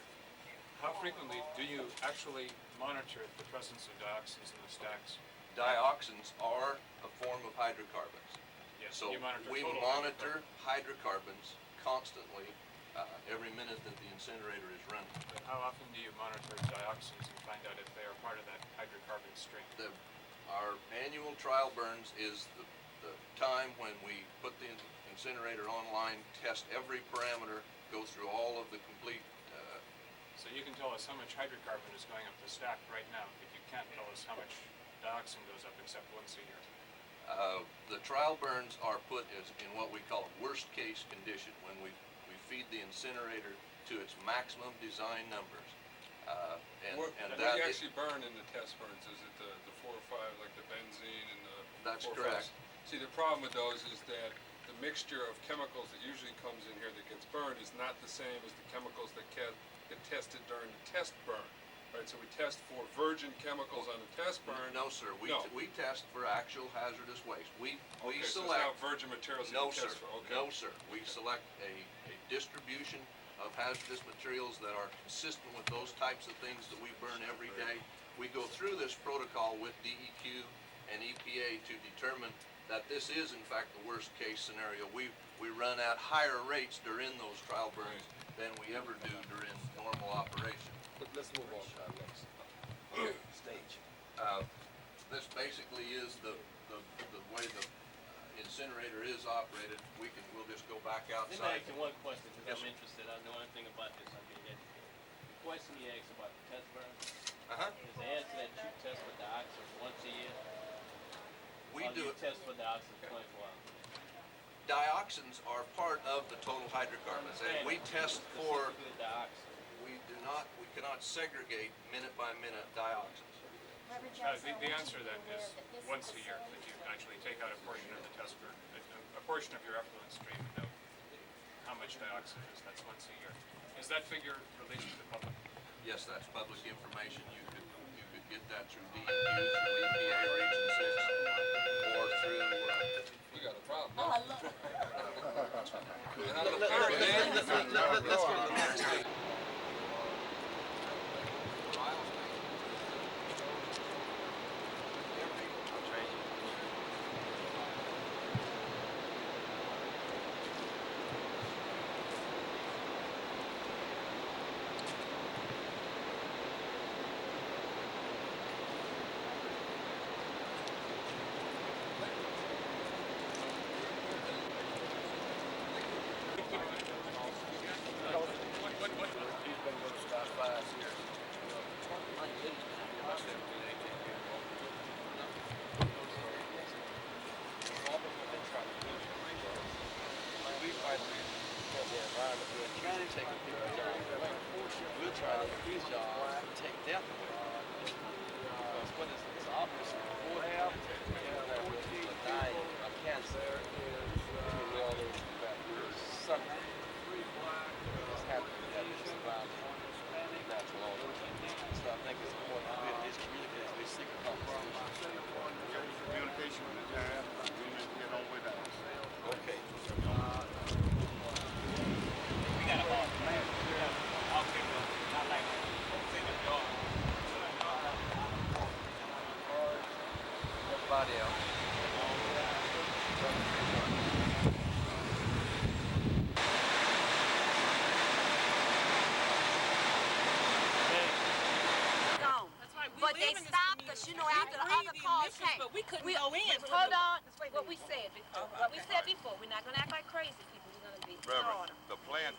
How frequently do you actually monitor the presence of dioxins in the stacks? Dioxins are a form of hydrocarbons. Yes, So you monitor we total monitor hydrocarbons constantly every minute that the incinerator is running. But how often do you monitor dioxins and find out if they are part of that hydrocarbon stream? Our annual trial burns is the time when we put the incinerator online, test every parameter, go through all of the complete. So you can tell us how much hydrocarbon is going up the stack right now, but you can't tell us how much dioxin goes up except once a year. The trial burns are put in what we call worst case condition, when we feed the incinerator to its maximum design numbers. What do you actually burn in the test burns? Is it the 4 or 5, like the benzene and the... That's 4 or 5? correct. See, the problem with those is that the mixture of chemicals that usually comes in here that gets burned is not the same as the chemicals that get tested during the test burn. Right, so we test for virgin chemicals on the test burn. No, sir. We test for actual hazardous waste. We Okay, so select. it's not virgin materials that No, you sir. test for. Okay. No, sir. We select a distribution of hazardous materials that are consistent with those types of things that we burn every day. We go through this protocol with DEQ and EPA to determine that this is in fact the worst case scenario. We we run at higher rates during those trial burns than we ever do during normal operation. Let's move on to our next stage. This basically is the way the incinerator is operated. We'll just go back Let me outside. ask you one question, because Yes, I'm interested. I know anything about this. I'm being educated. The question you asked about the test burn, is the answer that you test for dioxins once a year? We or do you it. test for dioxins 24 hours? Dioxins are part of the total hydrocarbons, and we test for. Specifically dioxins. We cannot segregate minute by minute dioxins. The answer then is once a year, that you actually take out a portion of the test burn, a portion of your effluent stream, and know how much dioxin is. That's once a year. Is that figure released to the public? Yes, that's public information. You could get that through DEQ, through EPA Region 6, or through. We got a problem. Oh, I love it. And on the third day, Let's go to the next thing. We're trying to increase jobs and take death away. Because what is it's obvious before people are dying of cancer, something is happening that is around natural order. So I think it's important to build this community as we seek a conversation. Communication with the time, we need to get all the way down. Okay. We got a hard plan. I'll take it. Not like take a dog. Everybody else. Gone. But they stopped us, you know, after the other cars came. But we couldn't We- go in. Hold on, what we said before, we're not gonna act like crazy people, we're gonna be in order. The plan.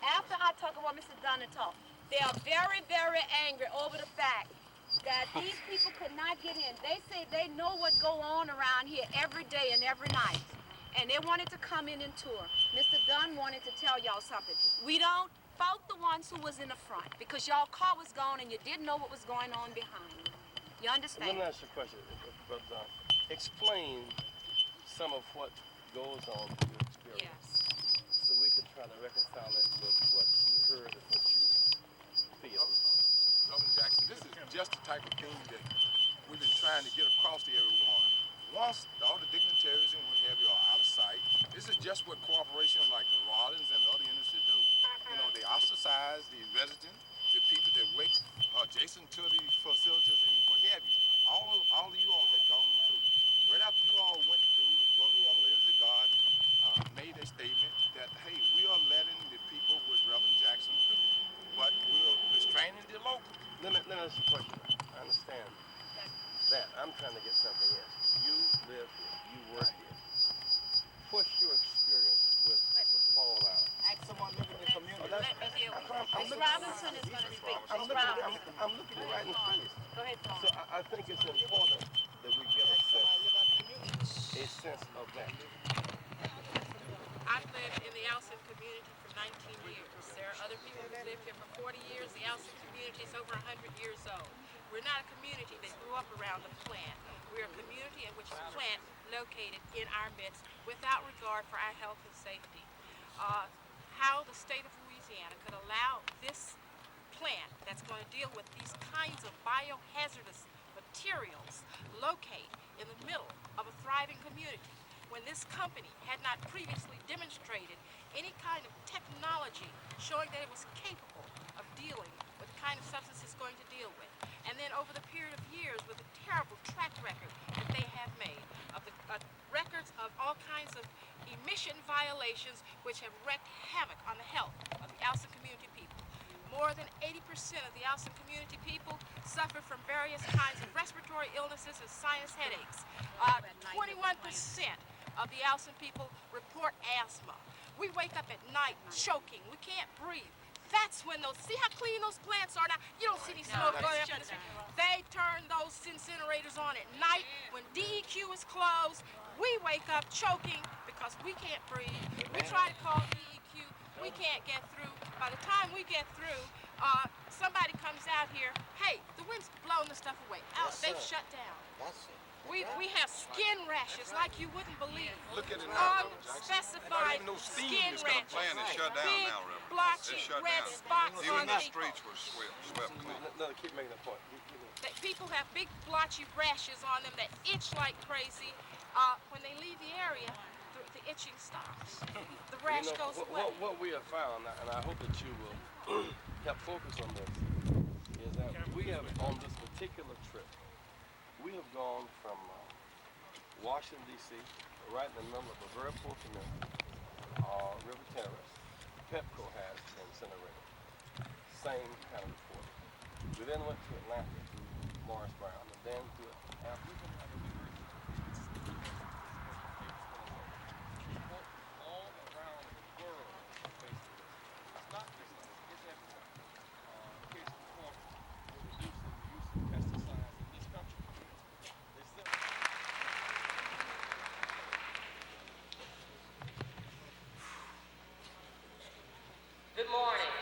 After I talk about Mr. Dunn and talk, they are very, very angry over the fact that these people could not get in. They say they know what go on around here every day and every night. And they wanted to come in and tour. Mr. Dunn wanted to tell y'all something. We don't fault the ones who was in the front because y'all car was gone and you didn't know what was going on behind. You Let understand? me ask you a question, Brother Don. Explain some of what goes on in your experience. Yes. So we can try to reconcile it with what you heard and what you feel. Reverend Jackson, this is just the type of thing that we've been trying to get across to everyone. Once all the dignitaries and what have you are out of sight, this is just what corporations like Rollins and other industries do. You know, they ostracize the residents, the people that work adjacent to the facilities and what have you. All of you all had gone through. Right after you all went through, one of the young ladies of God made a statement that, hey, we are letting the people with Reverend Jackson through, but we're restraining the local. Let me ask you a question. I understand that. I'm trying to get something else. You live here. You work here. What's your experience with the fallout? Ask someone living in the community. Let me hear. I'm Ms. Robinson is going to speak. I'm Ms. Robinson. looking you right in the face. Go ahead, Paul. So I think it's important that we get a sense of that. I've lived in the Alsen community for 19 years. There are other people who lived here for 40 years. The Alsen community is over 100 years old. We're not a community that grew up around the plant. We're a community in which the plant located in our midst without regard for our health and safety. How the state of Louisiana could allow this plant that's going to deal with these kinds of biohazardous materials locate in the middle of a thriving community when this company had not previously demonstrated any kind of technology showing that it was capable of dealing with kind of substance it's going to deal with. And then over the period of years, with a terrible track record that they have made, of the records of all kinds of emission violations which have wreaked havoc on the health of the Alsen community people. More than 80% of the Alsen community people suffer from various kinds of respiratory illnesses and sinus headaches. 21% of the Alsen people report asthma. We wake up at night choking. We can't breathe. That's when those, see how clean those plants are now? You don't see any smoke going up in the street. They turn those incinerators on at night when DEQ is closed. We wake up choking because we can't breathe. We try to call DEQ. We can't get through. By the time we get through, somebody comes out here. Hey, the wind's blowing the stuff away. Out, they've shut down. We have skin rashes like you wouldn't believe. Look at it now, Unspecified skin rashes. Plant is shut down Big, now, Reverend. blotchy, It's shut red down. spots Even on the people. streets were swept clean. No, keep making the point. That people have big blotchy rashes on them that itch like crazy. When they leave the area, the itching stops. The rash goes away. What we have found, and I hope that you will help focus on this, is that we have, on this particular trip, we have gone from Washington, D.C., right in the middle of a very poor community, River Terrace. Pepco has an incinerator. Same kind of report. We then went to Atlanta through Morris Brown, and then to Africa. All around the world, basically. It's not just us, it's everywhere. Case in point, we're reducing the use of pesticides in this country. They still Good morning.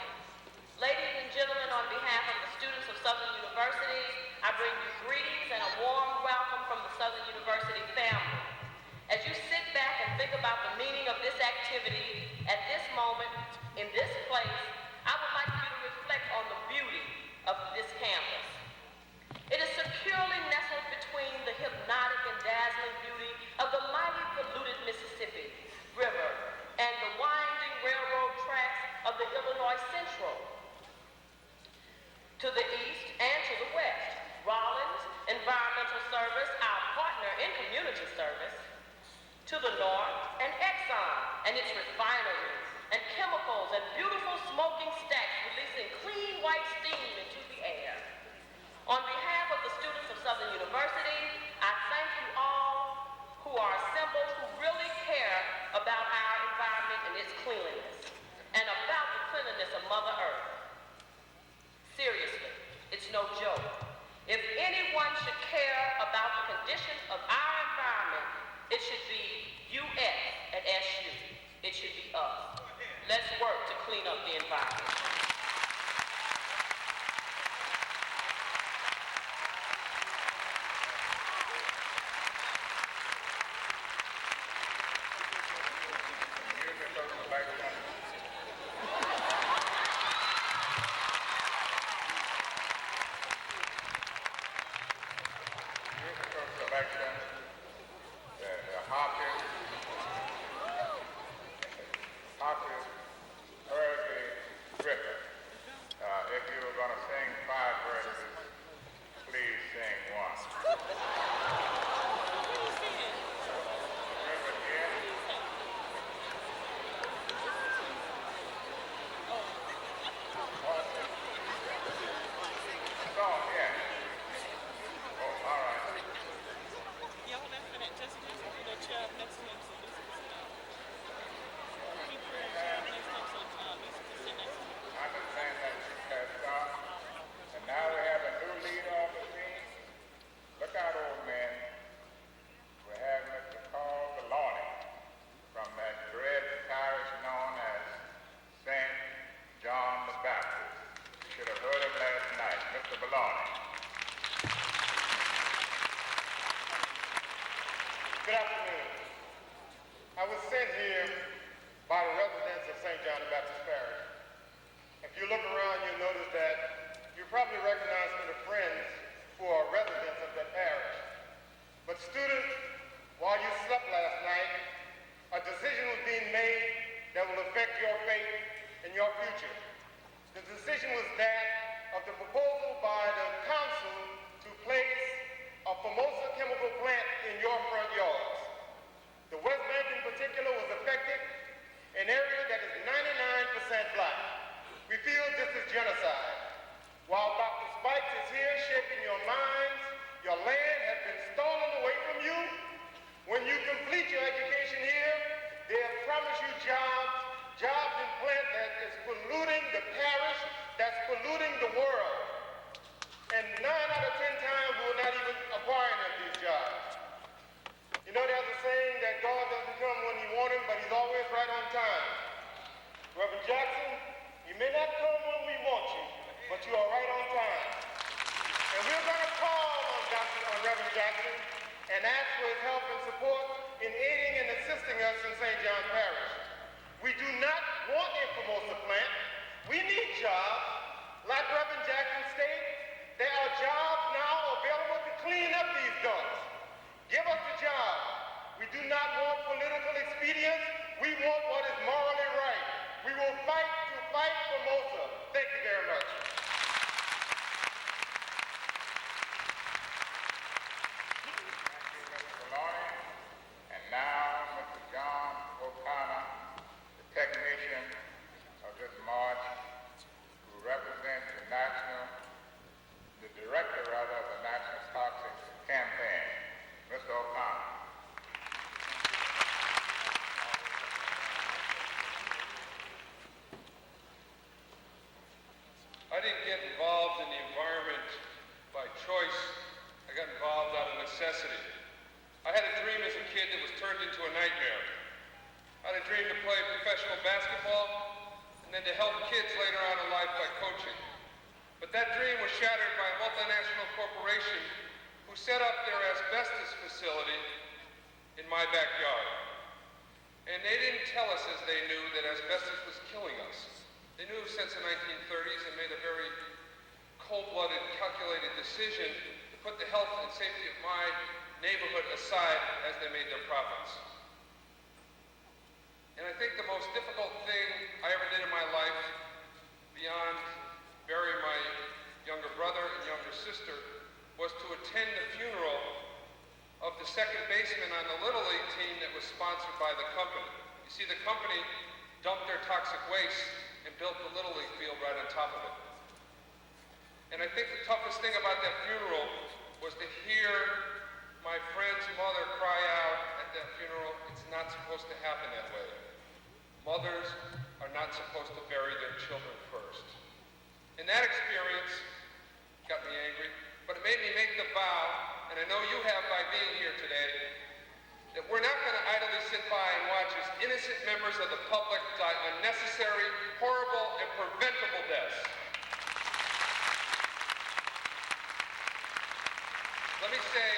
Ladies and gentlemen, on behalf of the students of Southern University, I bring you greetings and a warm welcome from the Southern University family. As you sit back and think about the meaning of this activity at this moment, in this place, I would like you to reflect on the beauty of this campus. It is securely nestled between the hypnotic and dazzling beauty of the mighty polluted Mississippi River and the winding railroad tracks of the Illinois Central. To the east and to the west, Rollins Environmental Service, our partner in community service. To the north, and Exxon and its refineries and chemicals and beautiful smoking stacks releasing clean white steam into the air. On behalf of the students of Southern University, I thank you all who are assembled who really care about our environment and its cleanliness and about the cleanliness of Mother Earth. Seriously, it's no joke. If anyone should care about the conditions of our environment, it should be US at SU. It should be us. Let's work to clean up the environment. Hopkins, Hurricane Griffin. you jobs, jobs in plant that is polluting the parish, that's polluting the world. And 9 out of 10 times we will not even acquire any of these jobs. You know, there's a saying that God doesn't come when you want him, but he's always right on time. Reverend Jackson, you may not come when we want you, but you are right on time. And we're going to call on Reverend Jackson and ask for his help and support in aiding and assisting us in St. John Parish. We do not want a Formosa plant. We need jobs. Like Reverend Jackson stated, there are jobs now available to clean up these dumps. Give us the job. We do not want political expedience. We want what is morally right. We will fight to fight Formosa. Thank you very much. And now, Mr. John O'Connor, the technician of this march, who represents the director of the National Toxic Campaign. Mr. O'Connor. I didn't get involved in the environment by choice. I got involved out of necessity. I had a dream as a kid that was turned into a nightmare. I had a dream to play professional basketball and then to help kids later on in life by coaching. But that dream was shattered by a multinational corporation who set up their asbestos facility in my backyard. And they didn't tell us as they knew that asbestos was killing us. They knew since the 1930s and made a very cold-blooded, calculated decision to put the health and safety of my neighborhood aside as they made their profits. And I think the most difficult thing I ever did in my life, beyond burying my younger brother and younger sister, was to attend the funeral of the second baseman on the Little League team that was sponsored by the company. You see, the company dumped their toxic waste and built the Little League field right on top of it. And I think the toughest thing about that funeral was to hear my friend's mother cry out at that funeral, "It's not supposed to happen that way. Mothers are not supposed to bury their children first." And that experience got me angry, but it made me make the vow, and I know you have by being here today, that we're not going to idly sit by and watch as innocent members of the public die unnecessary, horrible, and preventable deaths. Let me say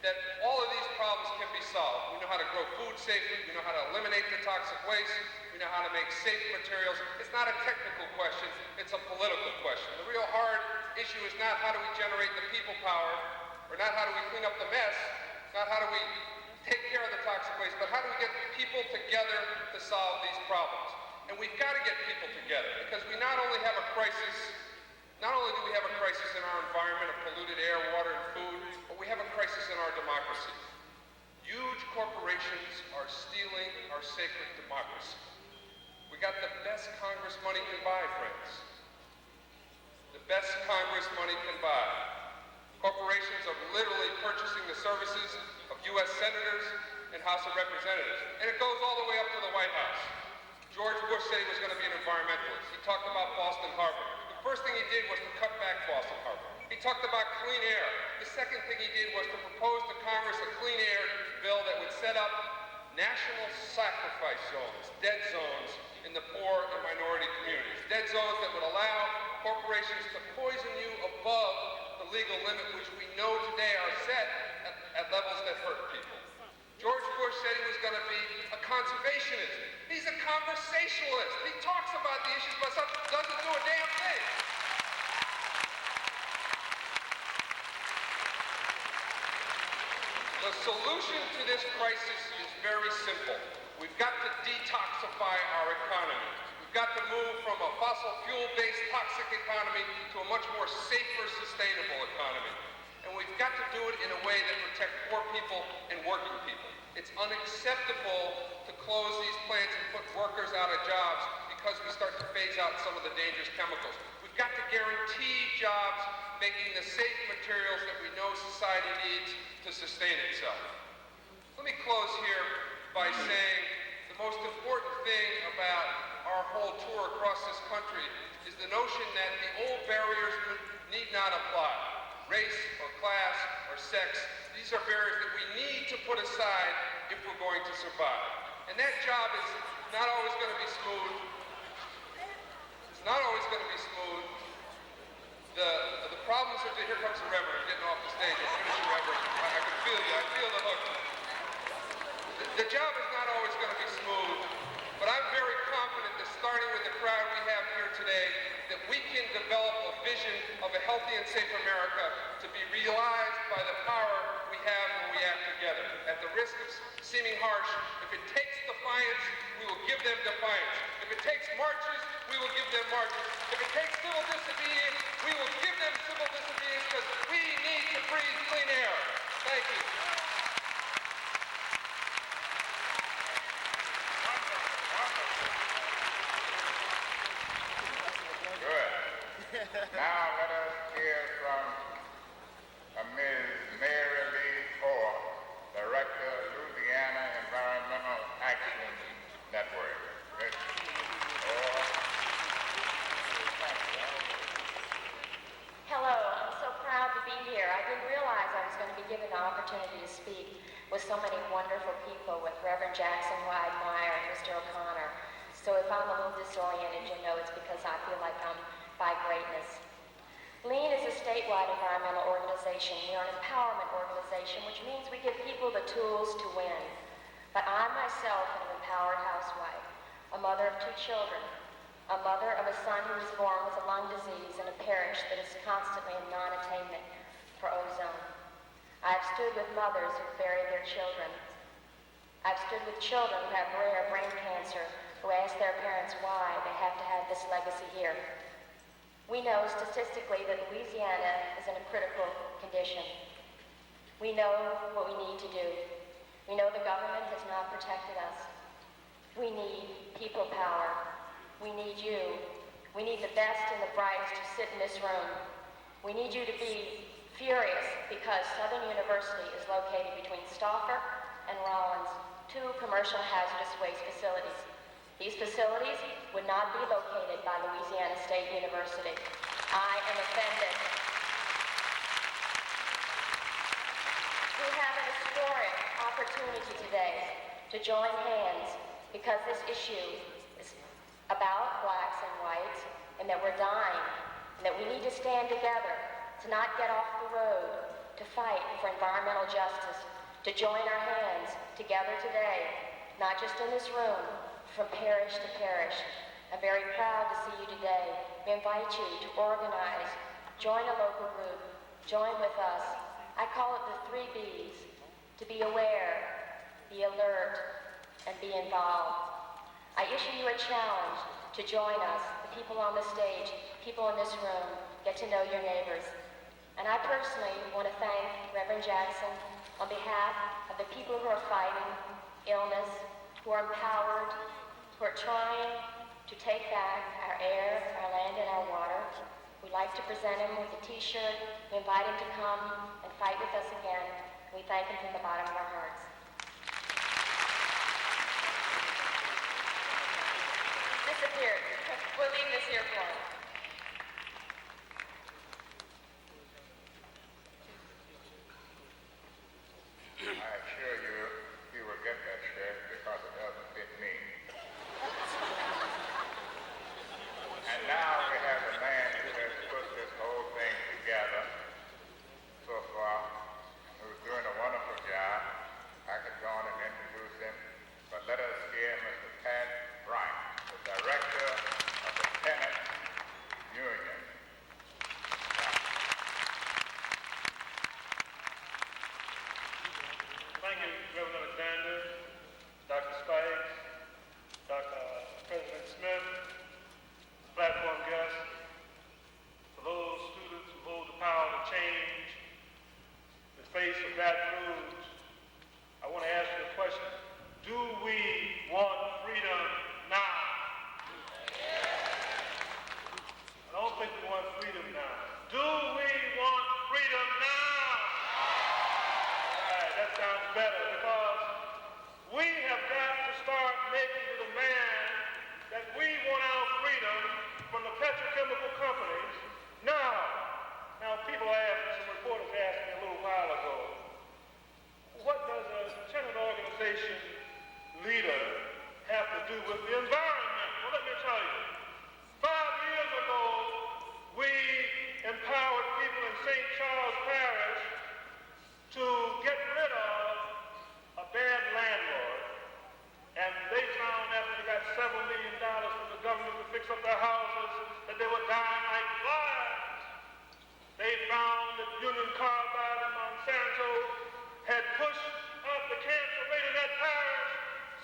that all of these problems can be solved. We know how to grow food safely, we know how to eliminate the toxic waste, we know how to make safe materials. It's not a technical question, it's a political question. The real hard issue is not how do we generate the people power, or not how do we clean up the mess, not how do we take care of the toxic waste, but how do we get people together to solve these problems? And we've got to get people together, because we not only have a crisis, not only do we have a crisis in our environment of polluted air, water, and food, but we have a crisis in our democracy. Huge corporations are stealing our sacred democracy. We got the best Congress money can buy, friends. The best Congress money can buy. Corporations are literally purchasing the services of U.S. senators and House of Representatives. And it goes all the way up to the White House. George Bush said he was going to be an environmentalist. He talked about Boston Harbor. The first thing he did was to cut back Boston Harbor. He talked about clean air. The second thing he did was to propose to Congress a clean air bill that would set up national sacrifice zones, dead zones in the poor and minority communities. Dead zones that would allow corporations to poison you above the legal limit, which we know today are set at levels that hurt people. George Bush said he was going to be a conservationist. He's a conversationalist. He talks about the issues, but doesn't do a damn thing. The solution to this crisis is very simple. We've got to detoxify our economy. We've got to move from a fossil fuel-based toxic economy to a much more safer, sustainable economy. And we've got to do it in a way that protects poor people and working people. It's unacceptable to close these plants and put workers out of jobs because we start to phase out some of the dangerous chemicals. We've got to guarantee jobs making the safe materials that we know society needs to sustain itself. Let me close here by saying the most important thing about our whole tour across this country is the notion that the old barriers need not apply. Race or class or sex, these are barriers that we need to put aside if we're going to survive. And that job is not always going to be smooth. It's not always going to be smooth. The problems are, here comes the Reverend, I'm getting off the stage, I'm finishing, Reverend. I can feel you, I feel the hook. The job is not always going to be smooth, but I'm very confident that starting with the crowd we have here today, that we can develop a vision of a healthy and safe America to be realized by the power we have when we act together. At the risk of seeming harsh, if it takes defiance, we will give them defiance. If it takes marches, we will give them marches. If it takes civil disobedience, we will give them civil disobedience because we need to breathe clean air. Thank you. Good. Now let us hear from Ms. Mary Lee Orr, Director of Louisiana Environmental Action Network. Ms. Orr. Hello, I'm so proud to be here. I didn't realize I was going to be given the opportunity to speak with so many wonderful people, with Reverend Jackson, who I admire, and Mr. O'Connor. So if I'm a little disoriented, you know it's because I feel like I'm by greatness. LEAN is a statewide environmental organization. We are an empowerment organization, which means we give people the tools to win. But I myself am an empowered housewife, a mother of 2 children, a mother of a son who was born with a lung disease in a parish that is constantly in non-attainment for ozone. I have stood with mothers who buried their children. I've stood with children who have rare brain cancer, who ask their parents why they have to have this legacy here. We know statistically that Louisiana is in a critical condition. We know what we need to do. We know the government has not protected us. We need people power. We need you. We need the best and the brightest to sit in this room. We need you to be furious because Southern University is located between Stauffer and Rollins, 2 commercial hazardous waste facilities. These facilities would not be located by Louisiana State University. I am offended. We have an historic opportunity today to join hands because this issue is about blacks and whites and that we're dying and that we need to stand together to not get off the road, to fight for environmental justice, to join our hands together today, not just in this room, from parish to parish. I'm very proud to see you today. We invite you to organize, join a local group, join with us. I call it the 3 B's, to be aware, be alert, and be involved. I issue you a challenge to join us, the people on the stage, people in this room, get to know your neighbors. And I personally want to thank Reverend Jackson on behalf of the people who are fighting illness, who are empowered, who are trying to take back our air, our land, and our water. We'd like to present him with a t-shirt. We invite him to come and fight with us again. We thank him from the bottom of our hearts. Disappeared. We'll leave this here for him. I assure you, he will get that shirt because it doesn't fit me. And now we have the man who has put this whole thing together so far, who's doing a wonderful job. I could go on and introduce him, but let us hear Mr. Pat Bryant, the director of the tenant understand that we want our freedom from the petrochemical companies now. Now, people asked, some reporters asked me a little while ago, what does a tenant organization leader have to do with the environment? Well, let me tell you. 5 years ago, we empowered people in St. Charles Parish to get rid of a bad landlord. And they found after they got several $1 million from the government to fix up their houses that they were dying like flies. They found that Union Carbide and Monsanto had pushed up the cancer rate in that parish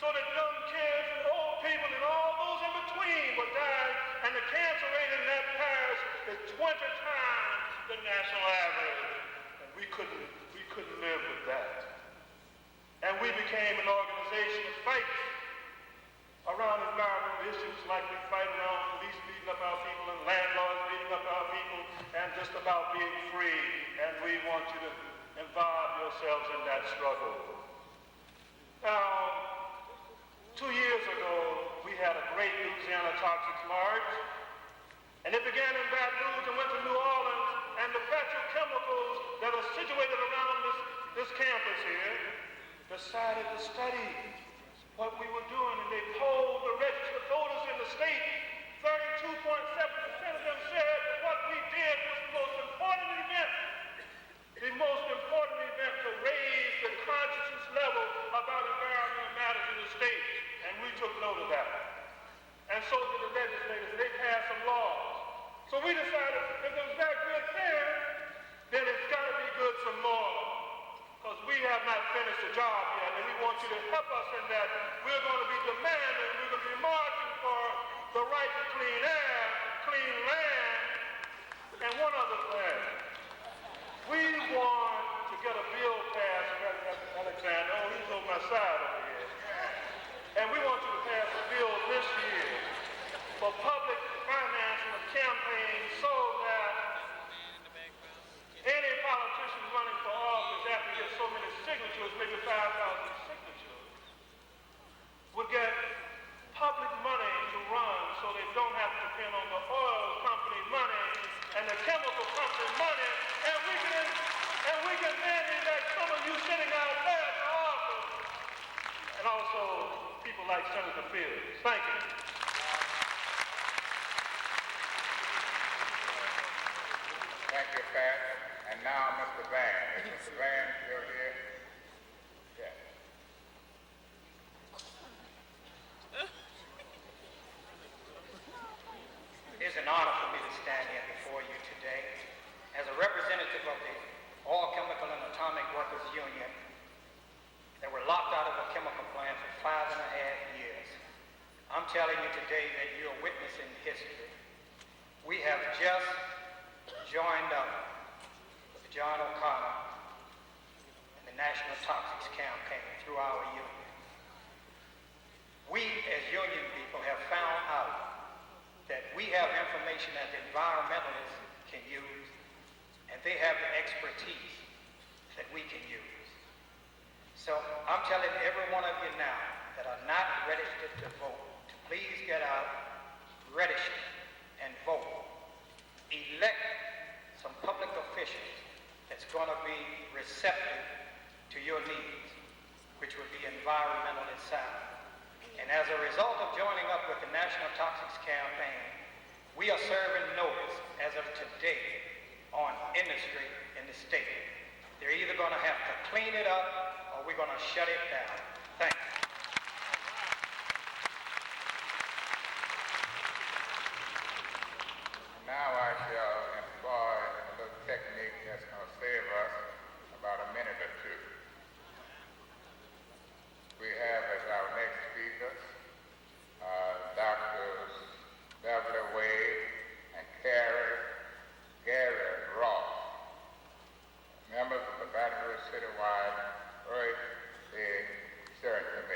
so that young kids and old people and all those in between were dying, and the cancer rate in that parish is 20 times the national average. And we couldn't live with that. And we became an organization that fights around environmental issues like we fight around police beating up our people and landlords beating up our people and just about being free. And we want you to involve yourselves in that struggle. Now, 2 years ago, we had a great Louisiana Toxics March, and it began in Baton Rouge and went to New Orleans, and the petrochemicals that are situated around this campus here decided to study what we were doing, and they polled the registered voters in the state. 32.7% of them said that what we did was the most important event to raise the consciousness level about environmental matters in the state, and we took note of that. And so did the legislators, and they passed some laws. So we decided if it was that good there, then it's got to be good some more. Because we have not finished the job yet, and we want you to help us in that. We're going to be demanding, we're going to be marching for the right to clean air, clean land, and one other thing. We want to get a bill passed, Alexander, oh, he's on my side over here. And we want you to pass a bill this year for public financing of campaigns so that any politician running for office after he gets so many signatures, maybe 5,000 signatures, would get public money to run so they don't have to depend on the oil company money and the chemical company money, and we can then elect some of you sitting out there to office, and also people like Senator Fields. Thank you. Thank you, Pat. And now, Mr. Van. Is Mr. Van still here? Yes. It is an honor for me to stand here before you today as a representative of the Oil, Chemical, and Atomic Workers Union that were locked out of a chemical plant for 5.5 years. I'm telling you today that you're witnessing history. We have just joined up with John O'Connor and the National Toxics Campaign through our union. We, as union people, have found out that we have information that the environmentalists can use, and they have the expertise that we can use. So I'm telling every one of you now that are not registered to vote to please get out, register, and vote. Elect some public officials that's going to be receptive to your needs, which would be environmentally sound. And as a result of joining up with the National Toxics Campaign, we are serving notice as of today on industry in the state. They're either going to have to clean it up or we're going to shut it down. Thank you. Now I shall employ a little technique that's going to save us about a minute or two. We have as our next speakers, Drs. Beverly Wade and Gary Ross, members of the Baton Rouge Citywide Earth Day Search Committee.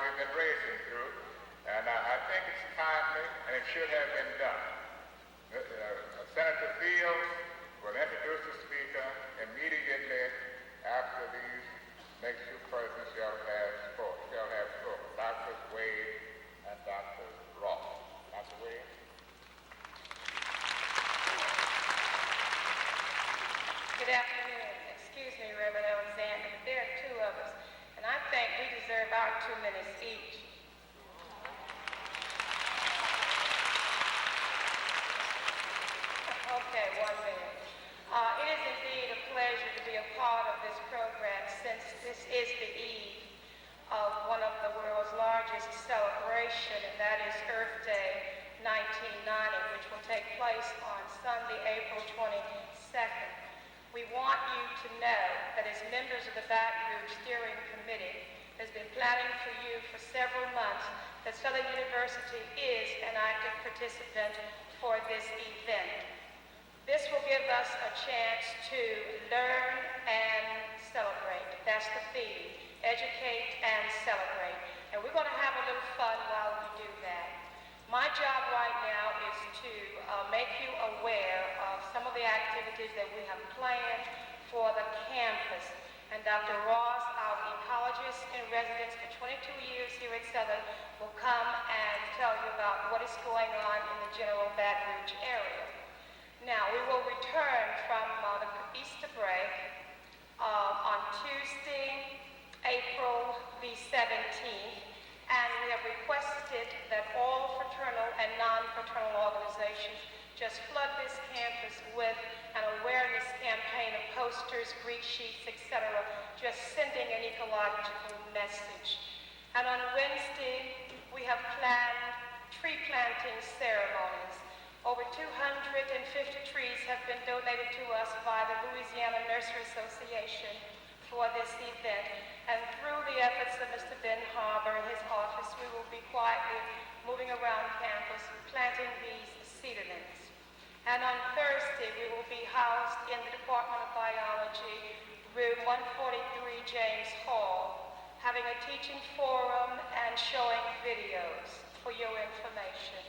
we've been racing through. And I think it's timely, and it should have been done. Senator Fields will introduce the speaker immediately after these next two persons shall have spoken. Dr. Wade and Dr. Ross. Dr. Wade. Good afternoon. Excuse me, Reverend Alexander, but there are two of us, and I think we deserve our 2 minutes each. Okay, 1 minute. It is indeed a pleasure to be a part of this program since this is the eve of one of the world's largest celebration, and that is Earth Day 1990, which will take place on Sunday, April 22nd. We want you to know that as members of the Baton Rouge Steering Committee has been planning for you for several months that Southern University is an active participant for this event. This will give us a chance to learn and celebrate. That's the theme, educate and celebrate. And we're going to have a little fun while we do that. My job right now is to make you aware of some of the activities that we have planned for the campus. And Dr. Ross, our ecologist in residence for 22 years here at Southern, will come and tell you about what is going on in the general Baton Rouge area. Now, we will return from the Easter break on Tuesday, April the 17th, and we have requested that all fraternal and non-fraternal organizations just flood this campus with an awareness campaign of posters, greet sheets, etc., just sending an ecological message. And on Wednesday, we have planned tree planting ceremonies. Over 250 trees have been donated to us by the Louisiana Nursery Association for this event. And through the efforts of Mr. Ben Harbour and his office, we will be quietly moving around campus planting these seedlings. And on Thursday, we will be housed in the Department of Biology, room 143, James Hall, having a teaching forum and showing videos for your information.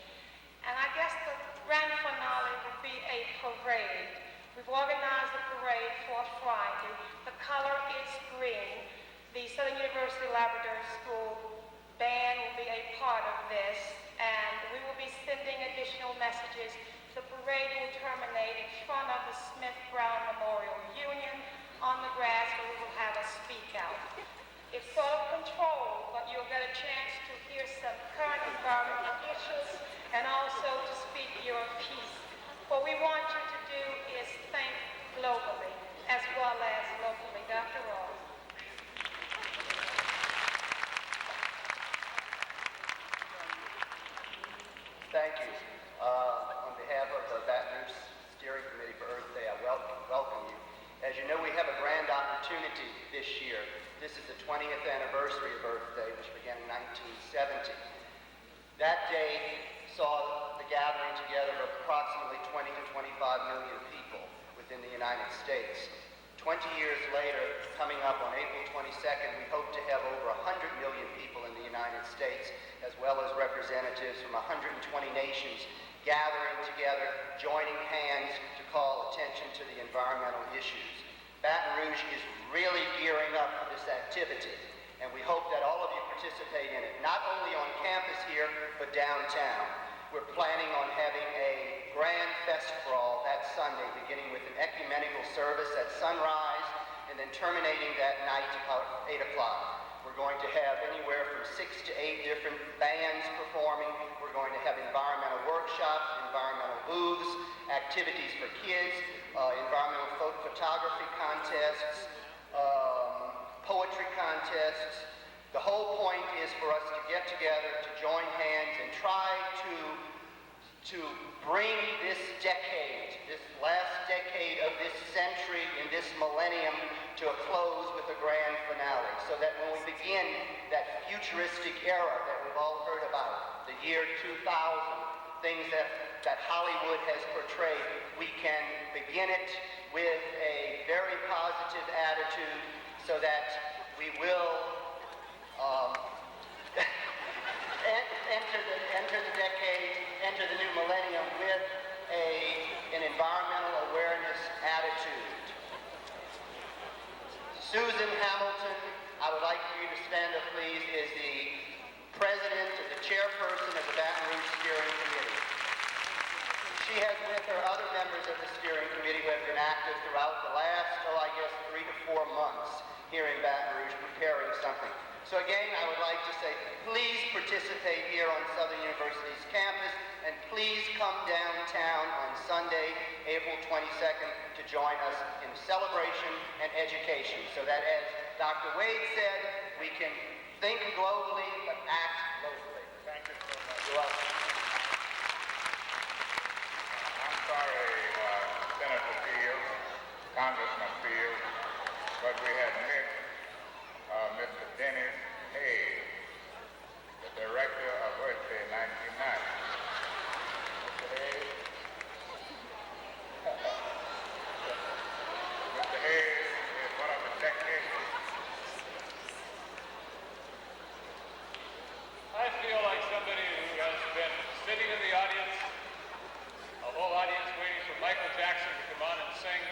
And I guess the grand finale will be a parade. We've organized the parade for Friday. The color is green. The Southern University Labrador School band will be a part of this, and we will be sending additional messages. The parade will terminate in front of the Smith-Brown Memorial Union on the grass, where we will have a speak out. It's sort of controlled, but you'll get a chance to hear some current environmental issues and also to speak your piece. What we want you to do is think globally as well as locally. Dr. Ross. Thank you. On behalf of the Baton Rouge Steering Committee for Earth Day, I welcome you. As you know, we have a grand opportunity this year. This is the 20th anniversary of Earth Day, which began in 1970. That day saw the gathering together of approximately 20 to 25 million people within the United States. 20 years later, coming up on April 22nd, we hope to have over 100 million people in the United States, as well as representatives from 120 nations gathering together, joining hands to call attention to the environmental issues. Baton Rouge is really gearing up for this activity, and we hope that all of you participate in it, not only on campus here, but downtown. We're planning on having a grand fest brawl that Sunday, beginning with an ecumenical service at sunrise, and then terminating that night about 8 o'clock. We're going to have anywhere from 6 to 8 different bands performing. We're going to have environmental workshops, environmental booths, activities for kids, environmental photography contests, poetry contests. The whole point is for us to get together, to join hands, and try to bring this decade, this last decade of this century and this millennium to a close with a grand finale, so that when we begin that futuristic era that we've all heard about, the year 2000, things that Hollywood has portrayed, we can begin it with a very positive attitude so that we will Baton Rouge Steering Committee. She has with her other members of the steering committee who have been active throughout the last, 3 to 4 months here in Baton Rouge preparing something. So again, I would like to say, please participate here on Southern University's campus, and please come downtown on Sunday, April 22nd, to join us in celebration and education, so that, as Dr. Wade said, we can think globally but act locally. Thank you so much. You're welcome. I'm sorry, Senator Fields, Congressman Fields, but we had missed Mr. Dennis Hayes, the director of Earth Day 1990. Mr. Hayes? Mr. Hayes is one of the technicians. I feel like somebody who has been sitting in the audience, a whole audience waiting for Michael Jackson to come on and sing.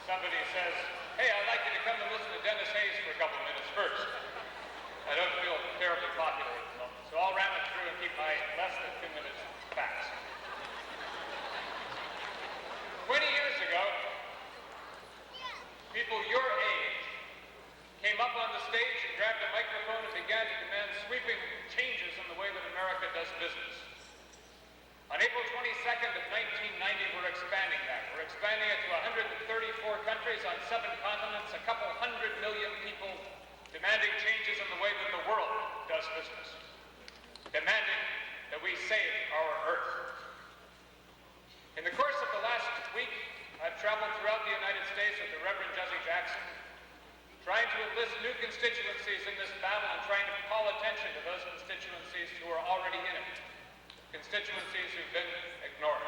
Somebody says, hey, I'd like you to come and listen to Dennis Hayes for a couple of minutes first. I don't feel terribly popular at the moment, so I'll ram it through and keep my less than 2 minutes fast. 20 years ago, people your age came up on the stage and grabbed a microphone and began to demand sweeping changes in the way that America does business. On April 22nd of 1990, we're expanding that. We're expanding it to 134 countries on 7 continents, a couple 100 million people demanding changes in the way that the world does business, demanding that we save our Earth. In the course of the last week, I've traveled throughout the United States with the Reverend Jesse Jackson, trying to enlist new constituencies in this battle and trying to call attention to those constituencies who are already in it, constituencies who've been ignored.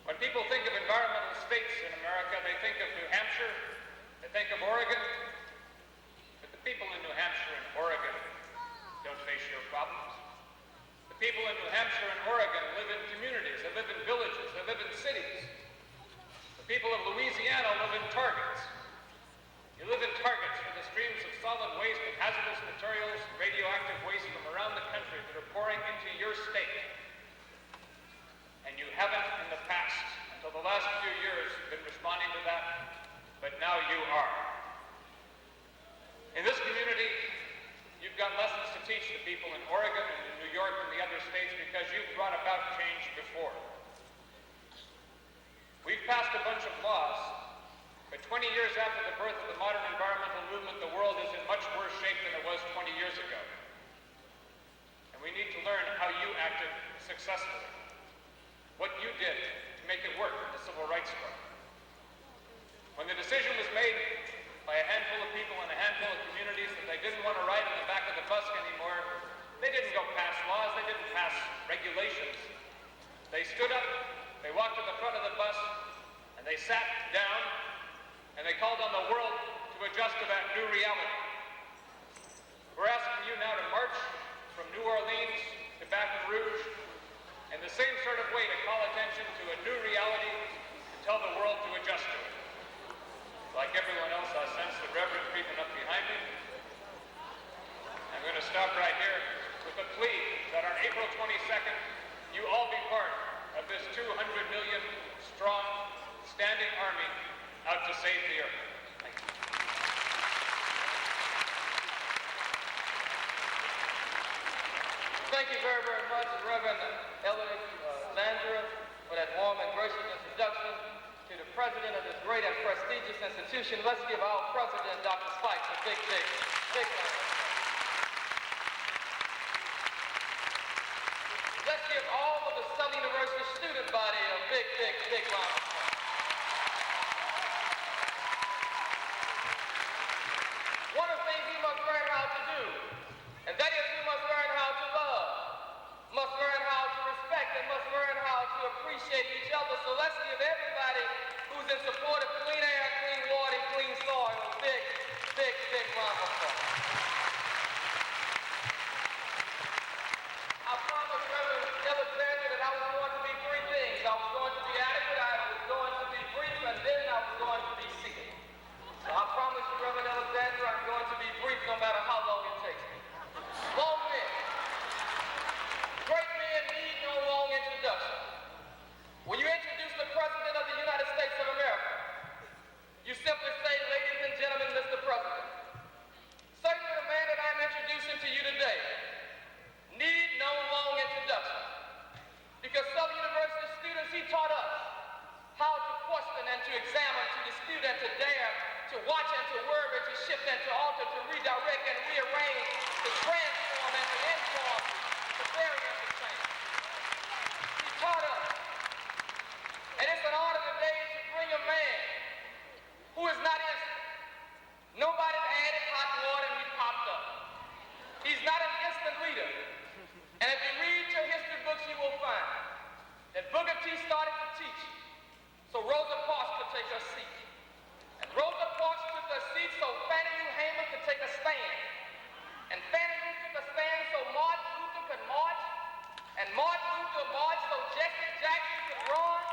When people think of environmental states in America, they think of New Hampshire, they think of Oregon, but the people in New Hampshire and Oregon don't face your problems. The people in New Hampshire and Oregon live in communities, they live in villages, they live in cities. The people of Louisiana live in targets. You live in targets for the streams of solid waste and hazardous materials, radioactive waste from around the country that are pouring into your state. And you haven't in the past, until the last few years, been responding to that, but now you are. In this community, you've got lessons to teach the people in Oregon and in New York and the other states because you've brought about change before. We've passed a bunch of laws, but 20 years after the birth of the modern environmental movement, the world is in much worse shape than it was 20 years ago. And we need to learn how you acted successfully, what you did to make it work in the civil rights struggle. When the decision was made by a handful of people in a handful of communities that they didn't want to ride in the back of the bus anymore, they didn't go pass laws, they didn't pass regulations. They stood up, they walked to the front of the bus, and they sat down, and they called on the world to adjust to that new reality. We're asking you now to march from New Orleans to Baton Rouge in the same sort of way to call attention to a new reality and tell the world to adjust to it. Like everyone else, I sense the Reverend creeping up behind me. I'm going to stop right here with a plea that on April 22nd, you all be part of this 200 million strong standing army out to save the earth. Thank you. Thank you very, very much, Reverend Elliot Landry, for that warm and gracious introduction to the president of this great and prestigious institution. Let's give our president, Dr. Spikes, a big round. Let's give all of the Southern University student body a big round of applause. One of the things we must learn how to do, and that is we must learn how to love, must learn how to respect, and must learn how to appreciate each other. So let's give everybody who's in support of clean air, clean water, and clean soil a big round of applause. I promised Reverend Alexander that I was going to be 3 things. I was going to be adequate, I was going to you today need no long introduction, because Southern University students, he taught us how to question and to examine, to dispute and to dare, to watch and to worry, to shift and to alter, to redirect and rearrange, to transform and to inform, to vary and to change. He taught us. And it's an honor today to bring a man who is not instant. Nobody added hot water and he popped up. He's not an instant reader. And if you read your history books, you will find that Booker T started to teach so Rosa Parks could take her seat. And Rosa Parks took her seat so Fannie Lou Hamer could take a stand. And Fannie Lou took a stand so Martin Luther could march. And Martin Luther marched so Jesse Jackson could run.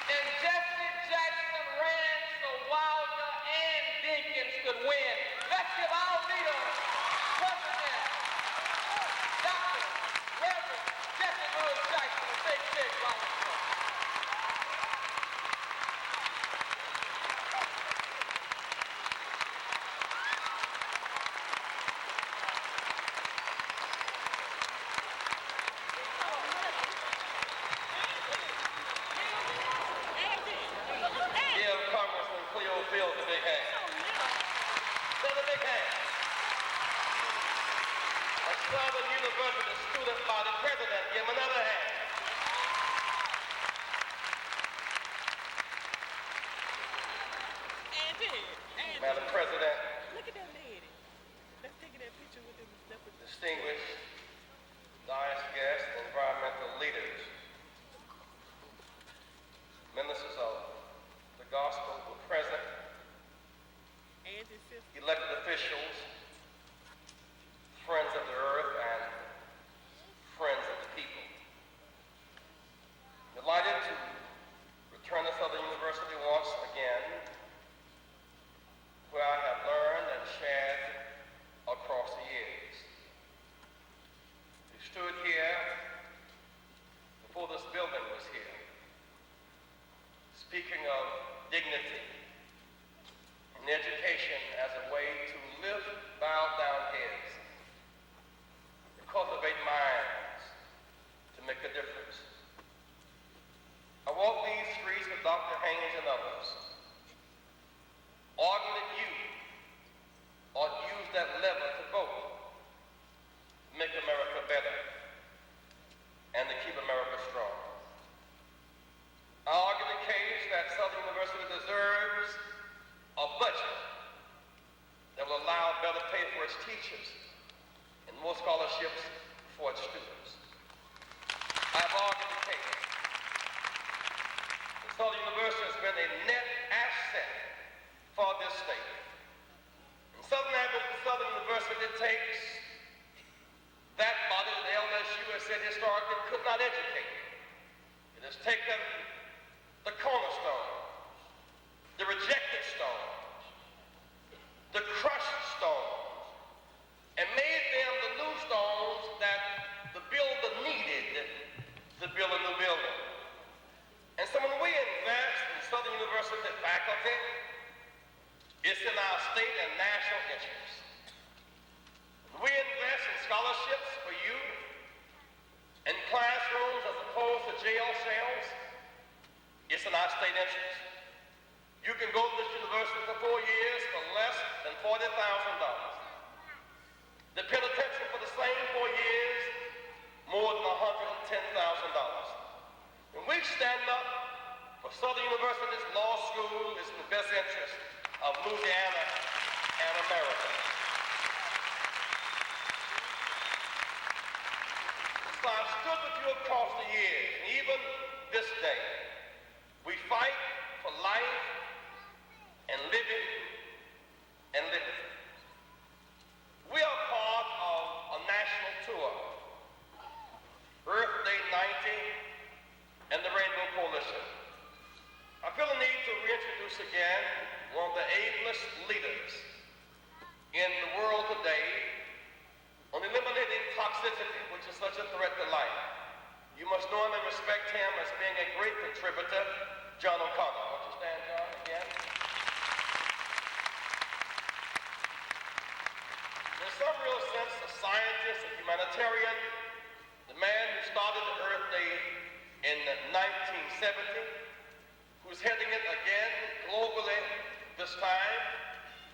And Jesse Jackson ran so Wilder and Dinkins could win. Let's give our leader, President Dr. Reverend Jesse Jackson, a big round of applause. Give Congressman Cleo Fields a big hand. Give a big hand. A Southern University student body president, give him another hand. Madam President, Look at that lady. Let's take that picture with him. distinguished Dias guests, environmental leaders, ministers of the gospel who are present, elected officials, friends of the earth, and friends of the people. Delighted to return to Southern University once again, where I have learned and shared across the years. We stood here before this building was here, speaking of dignity and education as a way to lift bowed down heads, to cultivate minds, to make a difference. I walk these streets with Dr. Haynes and others, arguing that you ought to use that lever to vote, to make America better, and to keep America strong. I argue the case that Southern University deserves a budget that will allow better pay for its teachers and more scholarships for its students. I have argued the case that Southern University has been a net asset for this state. And Southern University takes that body that LSU has said historically could not educate. It has taken the cornerstone, the rejected stone, the crushed stones, and made them the new stones that the builder needed to build a new building. And so when we invest in Southern University faculty, it's in our state and national interest. We invest in scholarships for you, in classrooms as opposed to jail cells. It's in our state interest. You can go to this university for 4 years for less than $40,000. The penitentiary for the same 4 years, more than $110,000. When we stand up for Southern University's law school, it's in the best interest of Louisiana and America. So I've stood with you across the years, and even this day, we fight for life and living and liberty. We are part of a national tour, Earth Day 90 and the Rainbow Coalition. I feel the need to reintroduce again one of the ablest leaders in the world today on eliminating toxicity, which is such a threat to life. You must know him and respect him as being a great contributor, John O'Connor. Won't you stand, John, again? sense, a scientist, a humanitarian, the man who started the Earth Day in 1970, who's heading it again globally this time,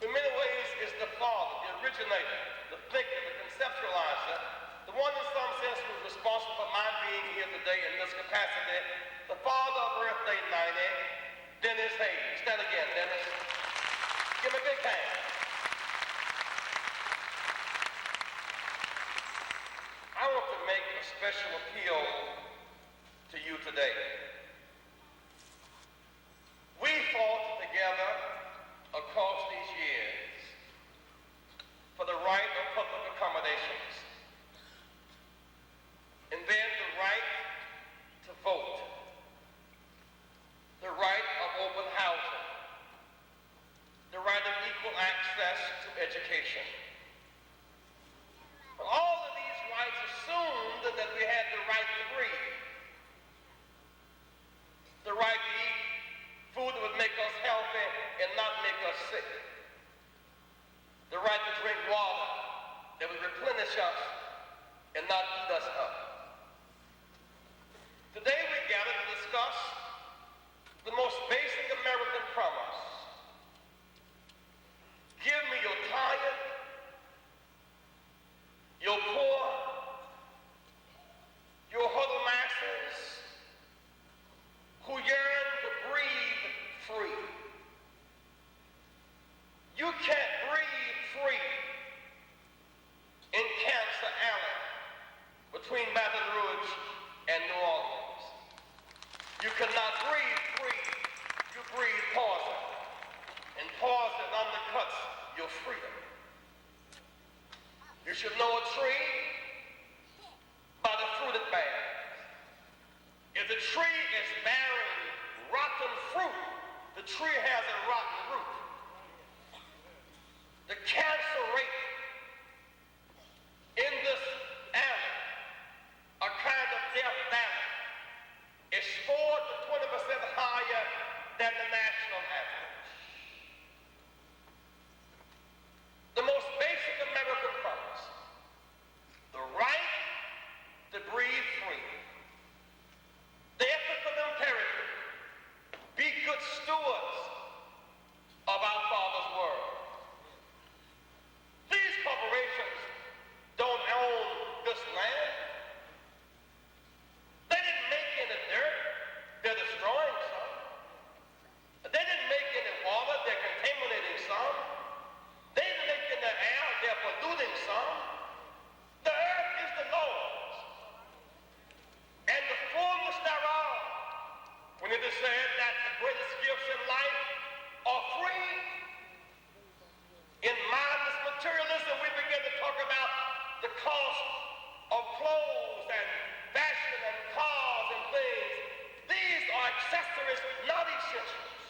in many ways is the father, the originator, the thinker, the conceptualizer, the one in some sense who's responsible for my being here today in this capacity, the father of Earth Day 90, Dennis Hayes. Stand again, Dennis. Give him a big hand. I want to make a special appeal to you today. We fought together across these years for the right of public accommodations, and then the right to vote, the right of open housing, the right of equal access to education. But all of these rights assumed that we had the right to breathe, the right to eat food that would make us healthy and not make us sick, the right to drink water that would replenish us and not eat us up. Today we gather to discuss the most basic American promise. Give me your tired, your poor, your huddled masses who yearn to breathe free. You can't breathe free in Cancer Alley between Baton Rouge and New Orleans. You cannot breathe free. You breathe poison, and poison undercuts your freedom. You should know a tree by the fruit it bears. If the tree is bearing rotten fruit, the tree has a rotten root. The cancer rate in this alley, a kind of death valley, is 4 to 20% higher than the national average. The most basic American promise, the right to breathe free, the ethical imperative, be good stewards of our Father's world. These corporations don't own this land. They didn't make any dirt. They're destroying some. They didn't make any water. They're contaminating some. They didn't make any air. They're polluting some. The earth is the Lord's, and the fullness thereof. When it is said that the greatest gifts in life are free, in mindless materialism, we begin to talk about the cost of clothes and fashion and cars and things. These are accessories, not essentials.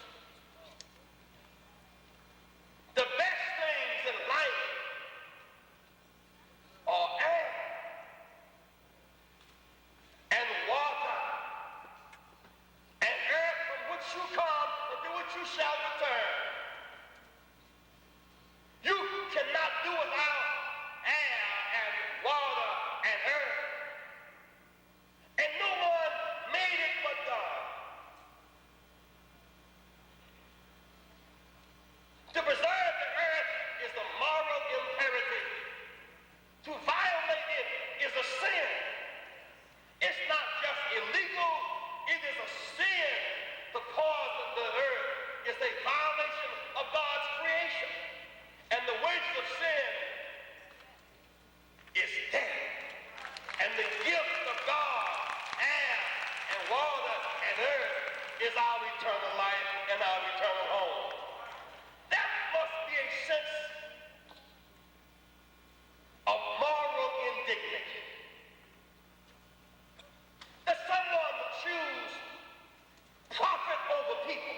The best things in life are air and water and earth, from which you come and to which you shall return. You cannot do without air and water and earth. And no one made it but God. To preserve the earth is a moral imperative. To violate it is a sin. It's not just illegal, it is a sin. To poison the earth is a violation of God's creation. And the wages of sin is death. And the gift of God, air and water and earth, is our eternal life and our eternal home. That must be a sense of moral indignity. That someone would choose profit over people,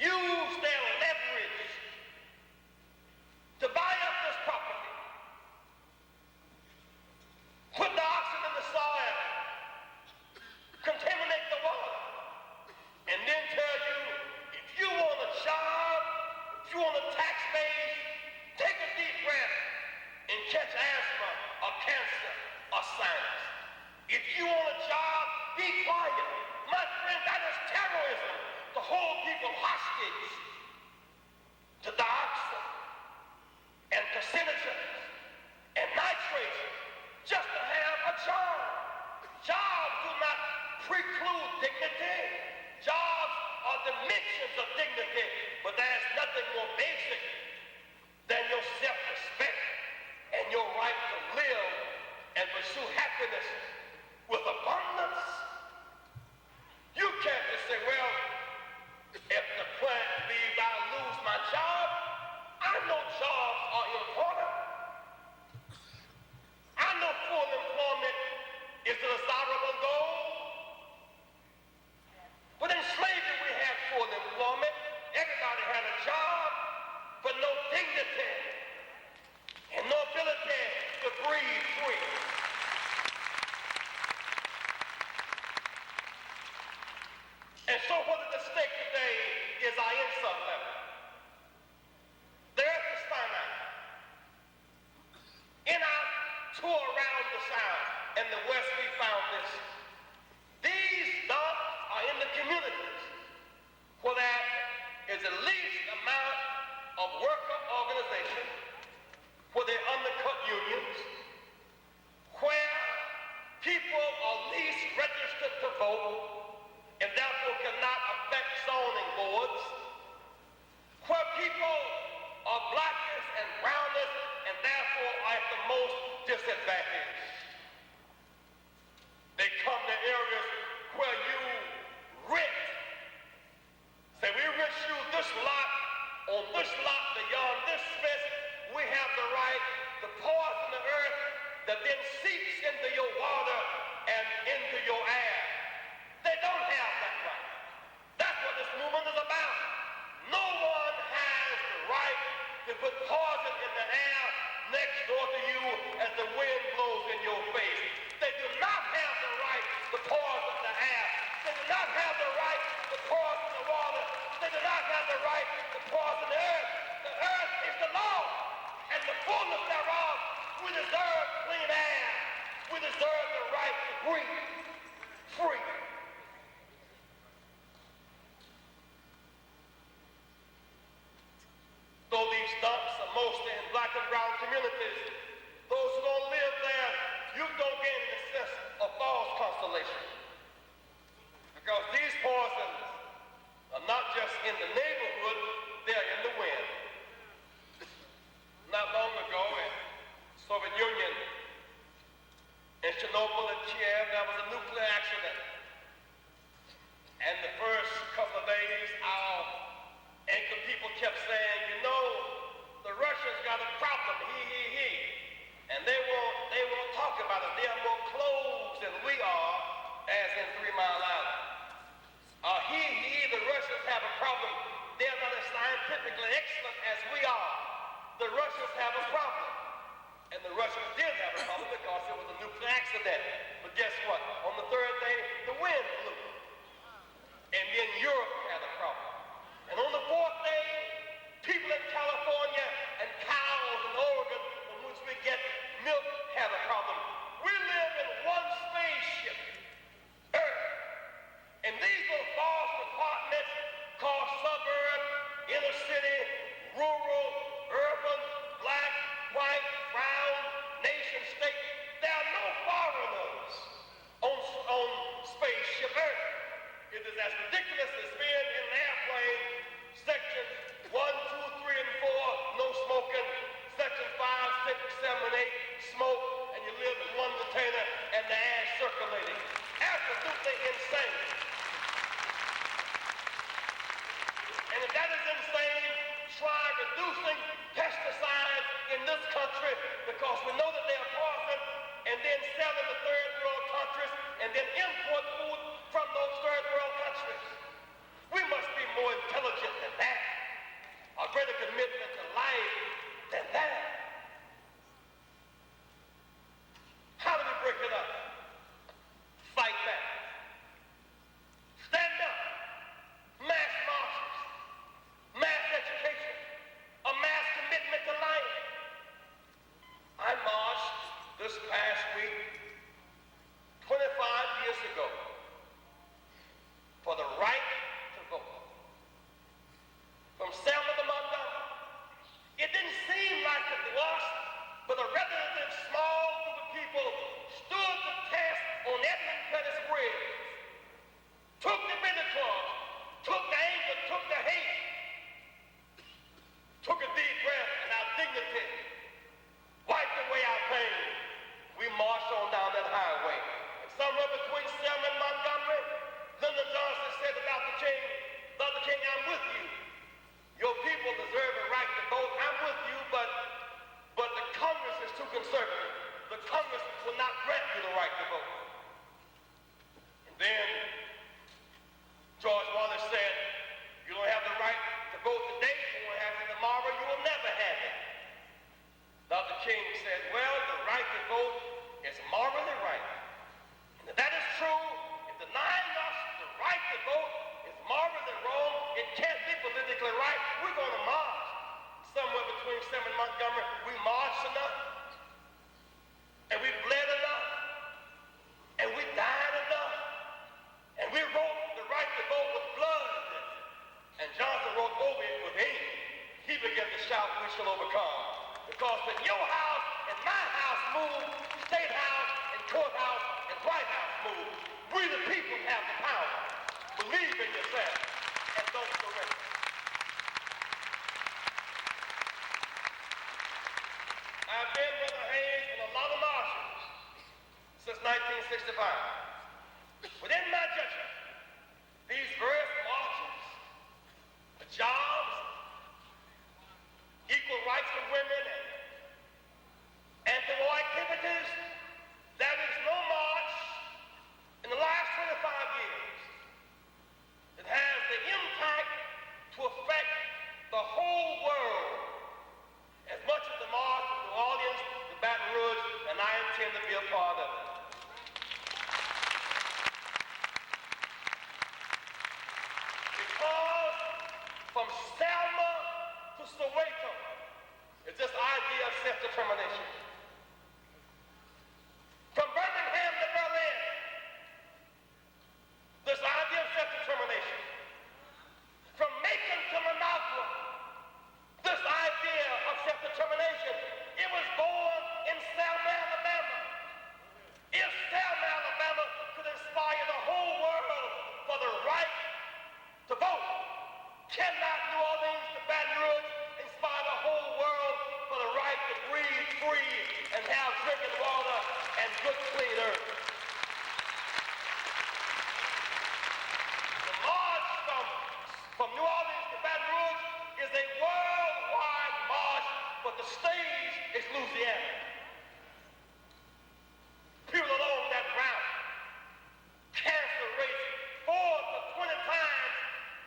use their leverage to buy up this property, put the oxygen in the soil, contaminate the water, and then tell you, if you want a job, if you want a tax base, take it you want a job, be quiet. My friend, that is terrorism, to hold people hostage to dioxin and carcinogens and nitrates just to have a job. Jobs do not preclude dignity. Jobs are dimensions of dignity, but there's nothing more basic than your self-respect and your right to live and pursue happiness with abundance. You can't just say, well, if the plant leaves, I'll lose my job. I know jobs are important. I know full employment is a desirable goal. But in slavery, we had full employment. Everybody had a job, but no dignity and no ability to breathe free. And so what is at stake today is our insult level. The earth is finite. In our tour around the South and the West, we found this. These dots are in the communities where there is the least amount of worker organization, where they undercut unions, where people are least registered to vote and therefore cannot affect zoning boards, where people are blackest and brownest and therefore are at the most disadvantaged. They come to areas where you rent. Say, we rent you this lot, on this lot beyond this fence, we have the right to poison the earth that then seeps into your water and into your air. They don't have that right. That's what this movement is about. No one has the right to put poison in the air next door to you as the wind blows in your face. They do not have the right to poison the air. They do not have the right to poison the water. They do not have the right to poison the earth. The earth is the law, and the fullness thereof. We deserve clean air. We deserve the right to breathe free. Though these dumps are mostly in black and brown communities, those who don't live there, you don't gain the sense of false consolation. Because these poisons are not just in the neighborhood, they're in the wind. Not long ago in the Soviet Union, in Chernobyl and Kiev, there was a nuclear accident. And the first couple of days, our anchor people kept saying, you know, the Russians got a problem, he. And they won't talk about it. They are more closed than we are, as in 3 Mile Island. The Russians have a problem. They are not as scientifically excellent as we are. The Russians have a problem. And the Russians did have a problem because it was a nuclear accident. But guess what? On the third day, the wind blew. And then Europe had a problem. And on the fourth day, people in California and cows in Oregon, from which we get milk, have a problem. We live in one spaceship, Earth. And these little false departments called suburb, inner city, rural, urban, black, white, brown, nation state, there are no foreigners on spaceship Earth. It is as ridiculous as being in an airplane, section 1, 2, 3, and 4, no smoking, section 5, 6, 7, 8, smoke, and you live in one container and the air circulating. Absolutely insane. And if that is insane, try reducing pesticides in this country because we know that they are poison, and then sell in the third world countries, and then import food from those third world countries. We must be more intelligent than that. A greater commitment to life than that. How do we break it up? Fight back. Stand up. Mass marches. Mass education. A mass commitment to life. I marched this past week 25 27 in Montgomery, we marched enough, and we bled enough, and we died enough, and we wrote the right to vote with blood, and Johnson wrote over it with ink. He began to shout, we shall overcome. Because when your house and my house move, State House and Courthouse and White House move, we the people have the power. Believe in yourself and don't surrender. I've been, Brother Hayes, in a lot of marches since 1965. Within my judgment, these various marches, the jobs, equal rights for women, and anti-war activities, there is no march in the last 25 years that has the impact to affect the whole world as much as the march of New Orleans, the Baton Rouge, and I intend to be a part of it. Because from Selma to Soweto is this idea of self-determination. From Birmingham to Berlin, this idea of self-determination. From Macon to Managua, this idea of self-determination. It was born in Selma, Alabama. If Selma, Alabama could inspire the whole world for the right to vote, cannot New Orleans to Baton Rouge inspire the whole world for the right to breathe free and have drinking water and good clean earth? The march from New Orleans to Baton Rouge is a worldwide march, but the stage is Louisiana. People along that route, cancer rates 4 to 20 times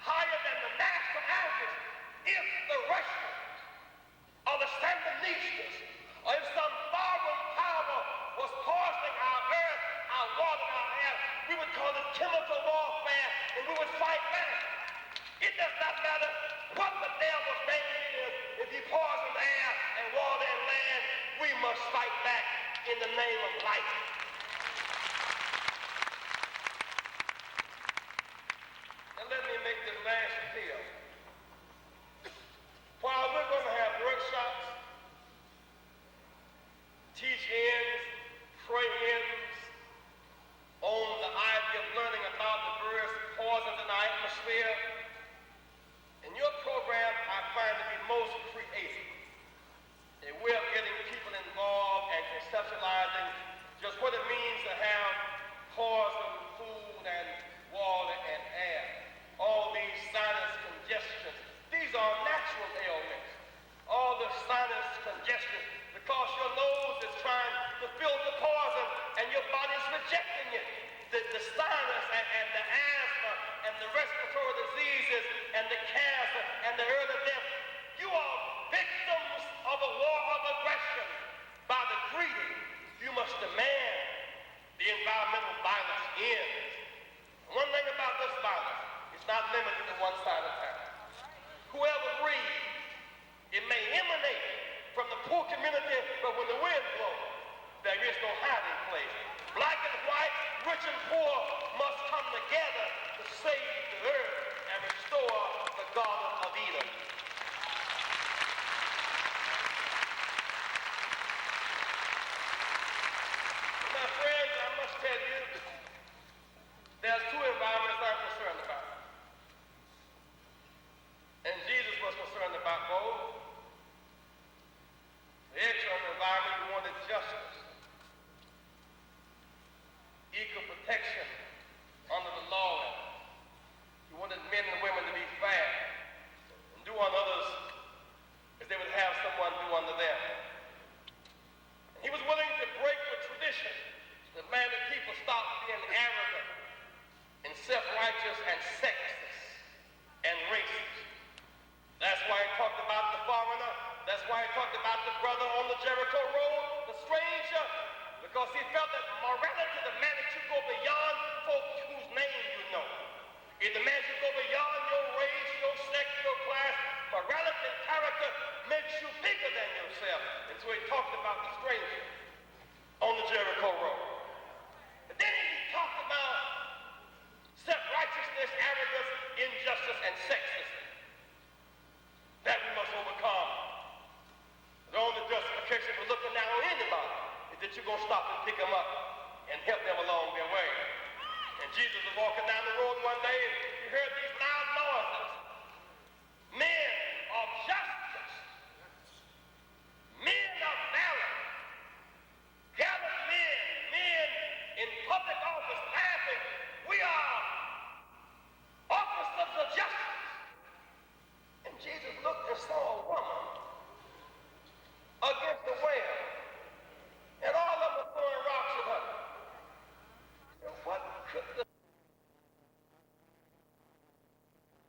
higher than the national average. If the Russians or the Sandinistas or if some foreign power was poisoning our earth, our water, our air, we would call it chemical warfare and we would fight back. It does not matter what the devil's name is. If he poisons air and water and land, we must fight back in the name of life. And let me make this last appeal. While we're going to have workshops, teach-ins, pray-ins on the idea of learning about the various poisons in our atmosphere, in your program, I find to be most creative. A way of getting people involved and conceptualizing just what it means to have poison, food, and water and air. All these sinus congestions, these are natural ailments. All the sinus congestion, because your nose is trying to filter poison and your body's rejecting it. The sinus and the asthma and the respiratory diseases and the cancer and the early death, you are victims of a war of aggression. By the greeting, you must demand the environmental violence ends. One thing about this violence, it's not limited to one side of town. Whoever breathes, it may emanate from the poor community, but when the wind blows, there is no hiding place. Black and white, rich and poor must come together to save the earth and restore the Garden of Eden. My friends, I must tell you, there's two environments I'm concerned about. And Jesus was concerned about both. The external environment, he wanted justice, equal protection under the law. He wanted men and women to be fair and do unto others as they would have someone do unto them. And he was willing to break with tradition to demand that people stop being arrogant and self-righteous and sexist and racist. That's why he talked about the foreigner. That's why he talked about the brother on the Jericho road, the stranger, because he felt that morality demanded you go beyond folks whose name you know. It demands you go beyond your race, your sex, your class. Morality and character makes you bigger than himself. And so he talked about the stranger on the Jericho road. But then he talked about self-righteousness, arrogance, injustice, and sexism that we must overcome. The only justification for looking down on anybody is that you're going to stop and pick them up and help them along their way. And Jesus was walking down the road one day, and he heard these loud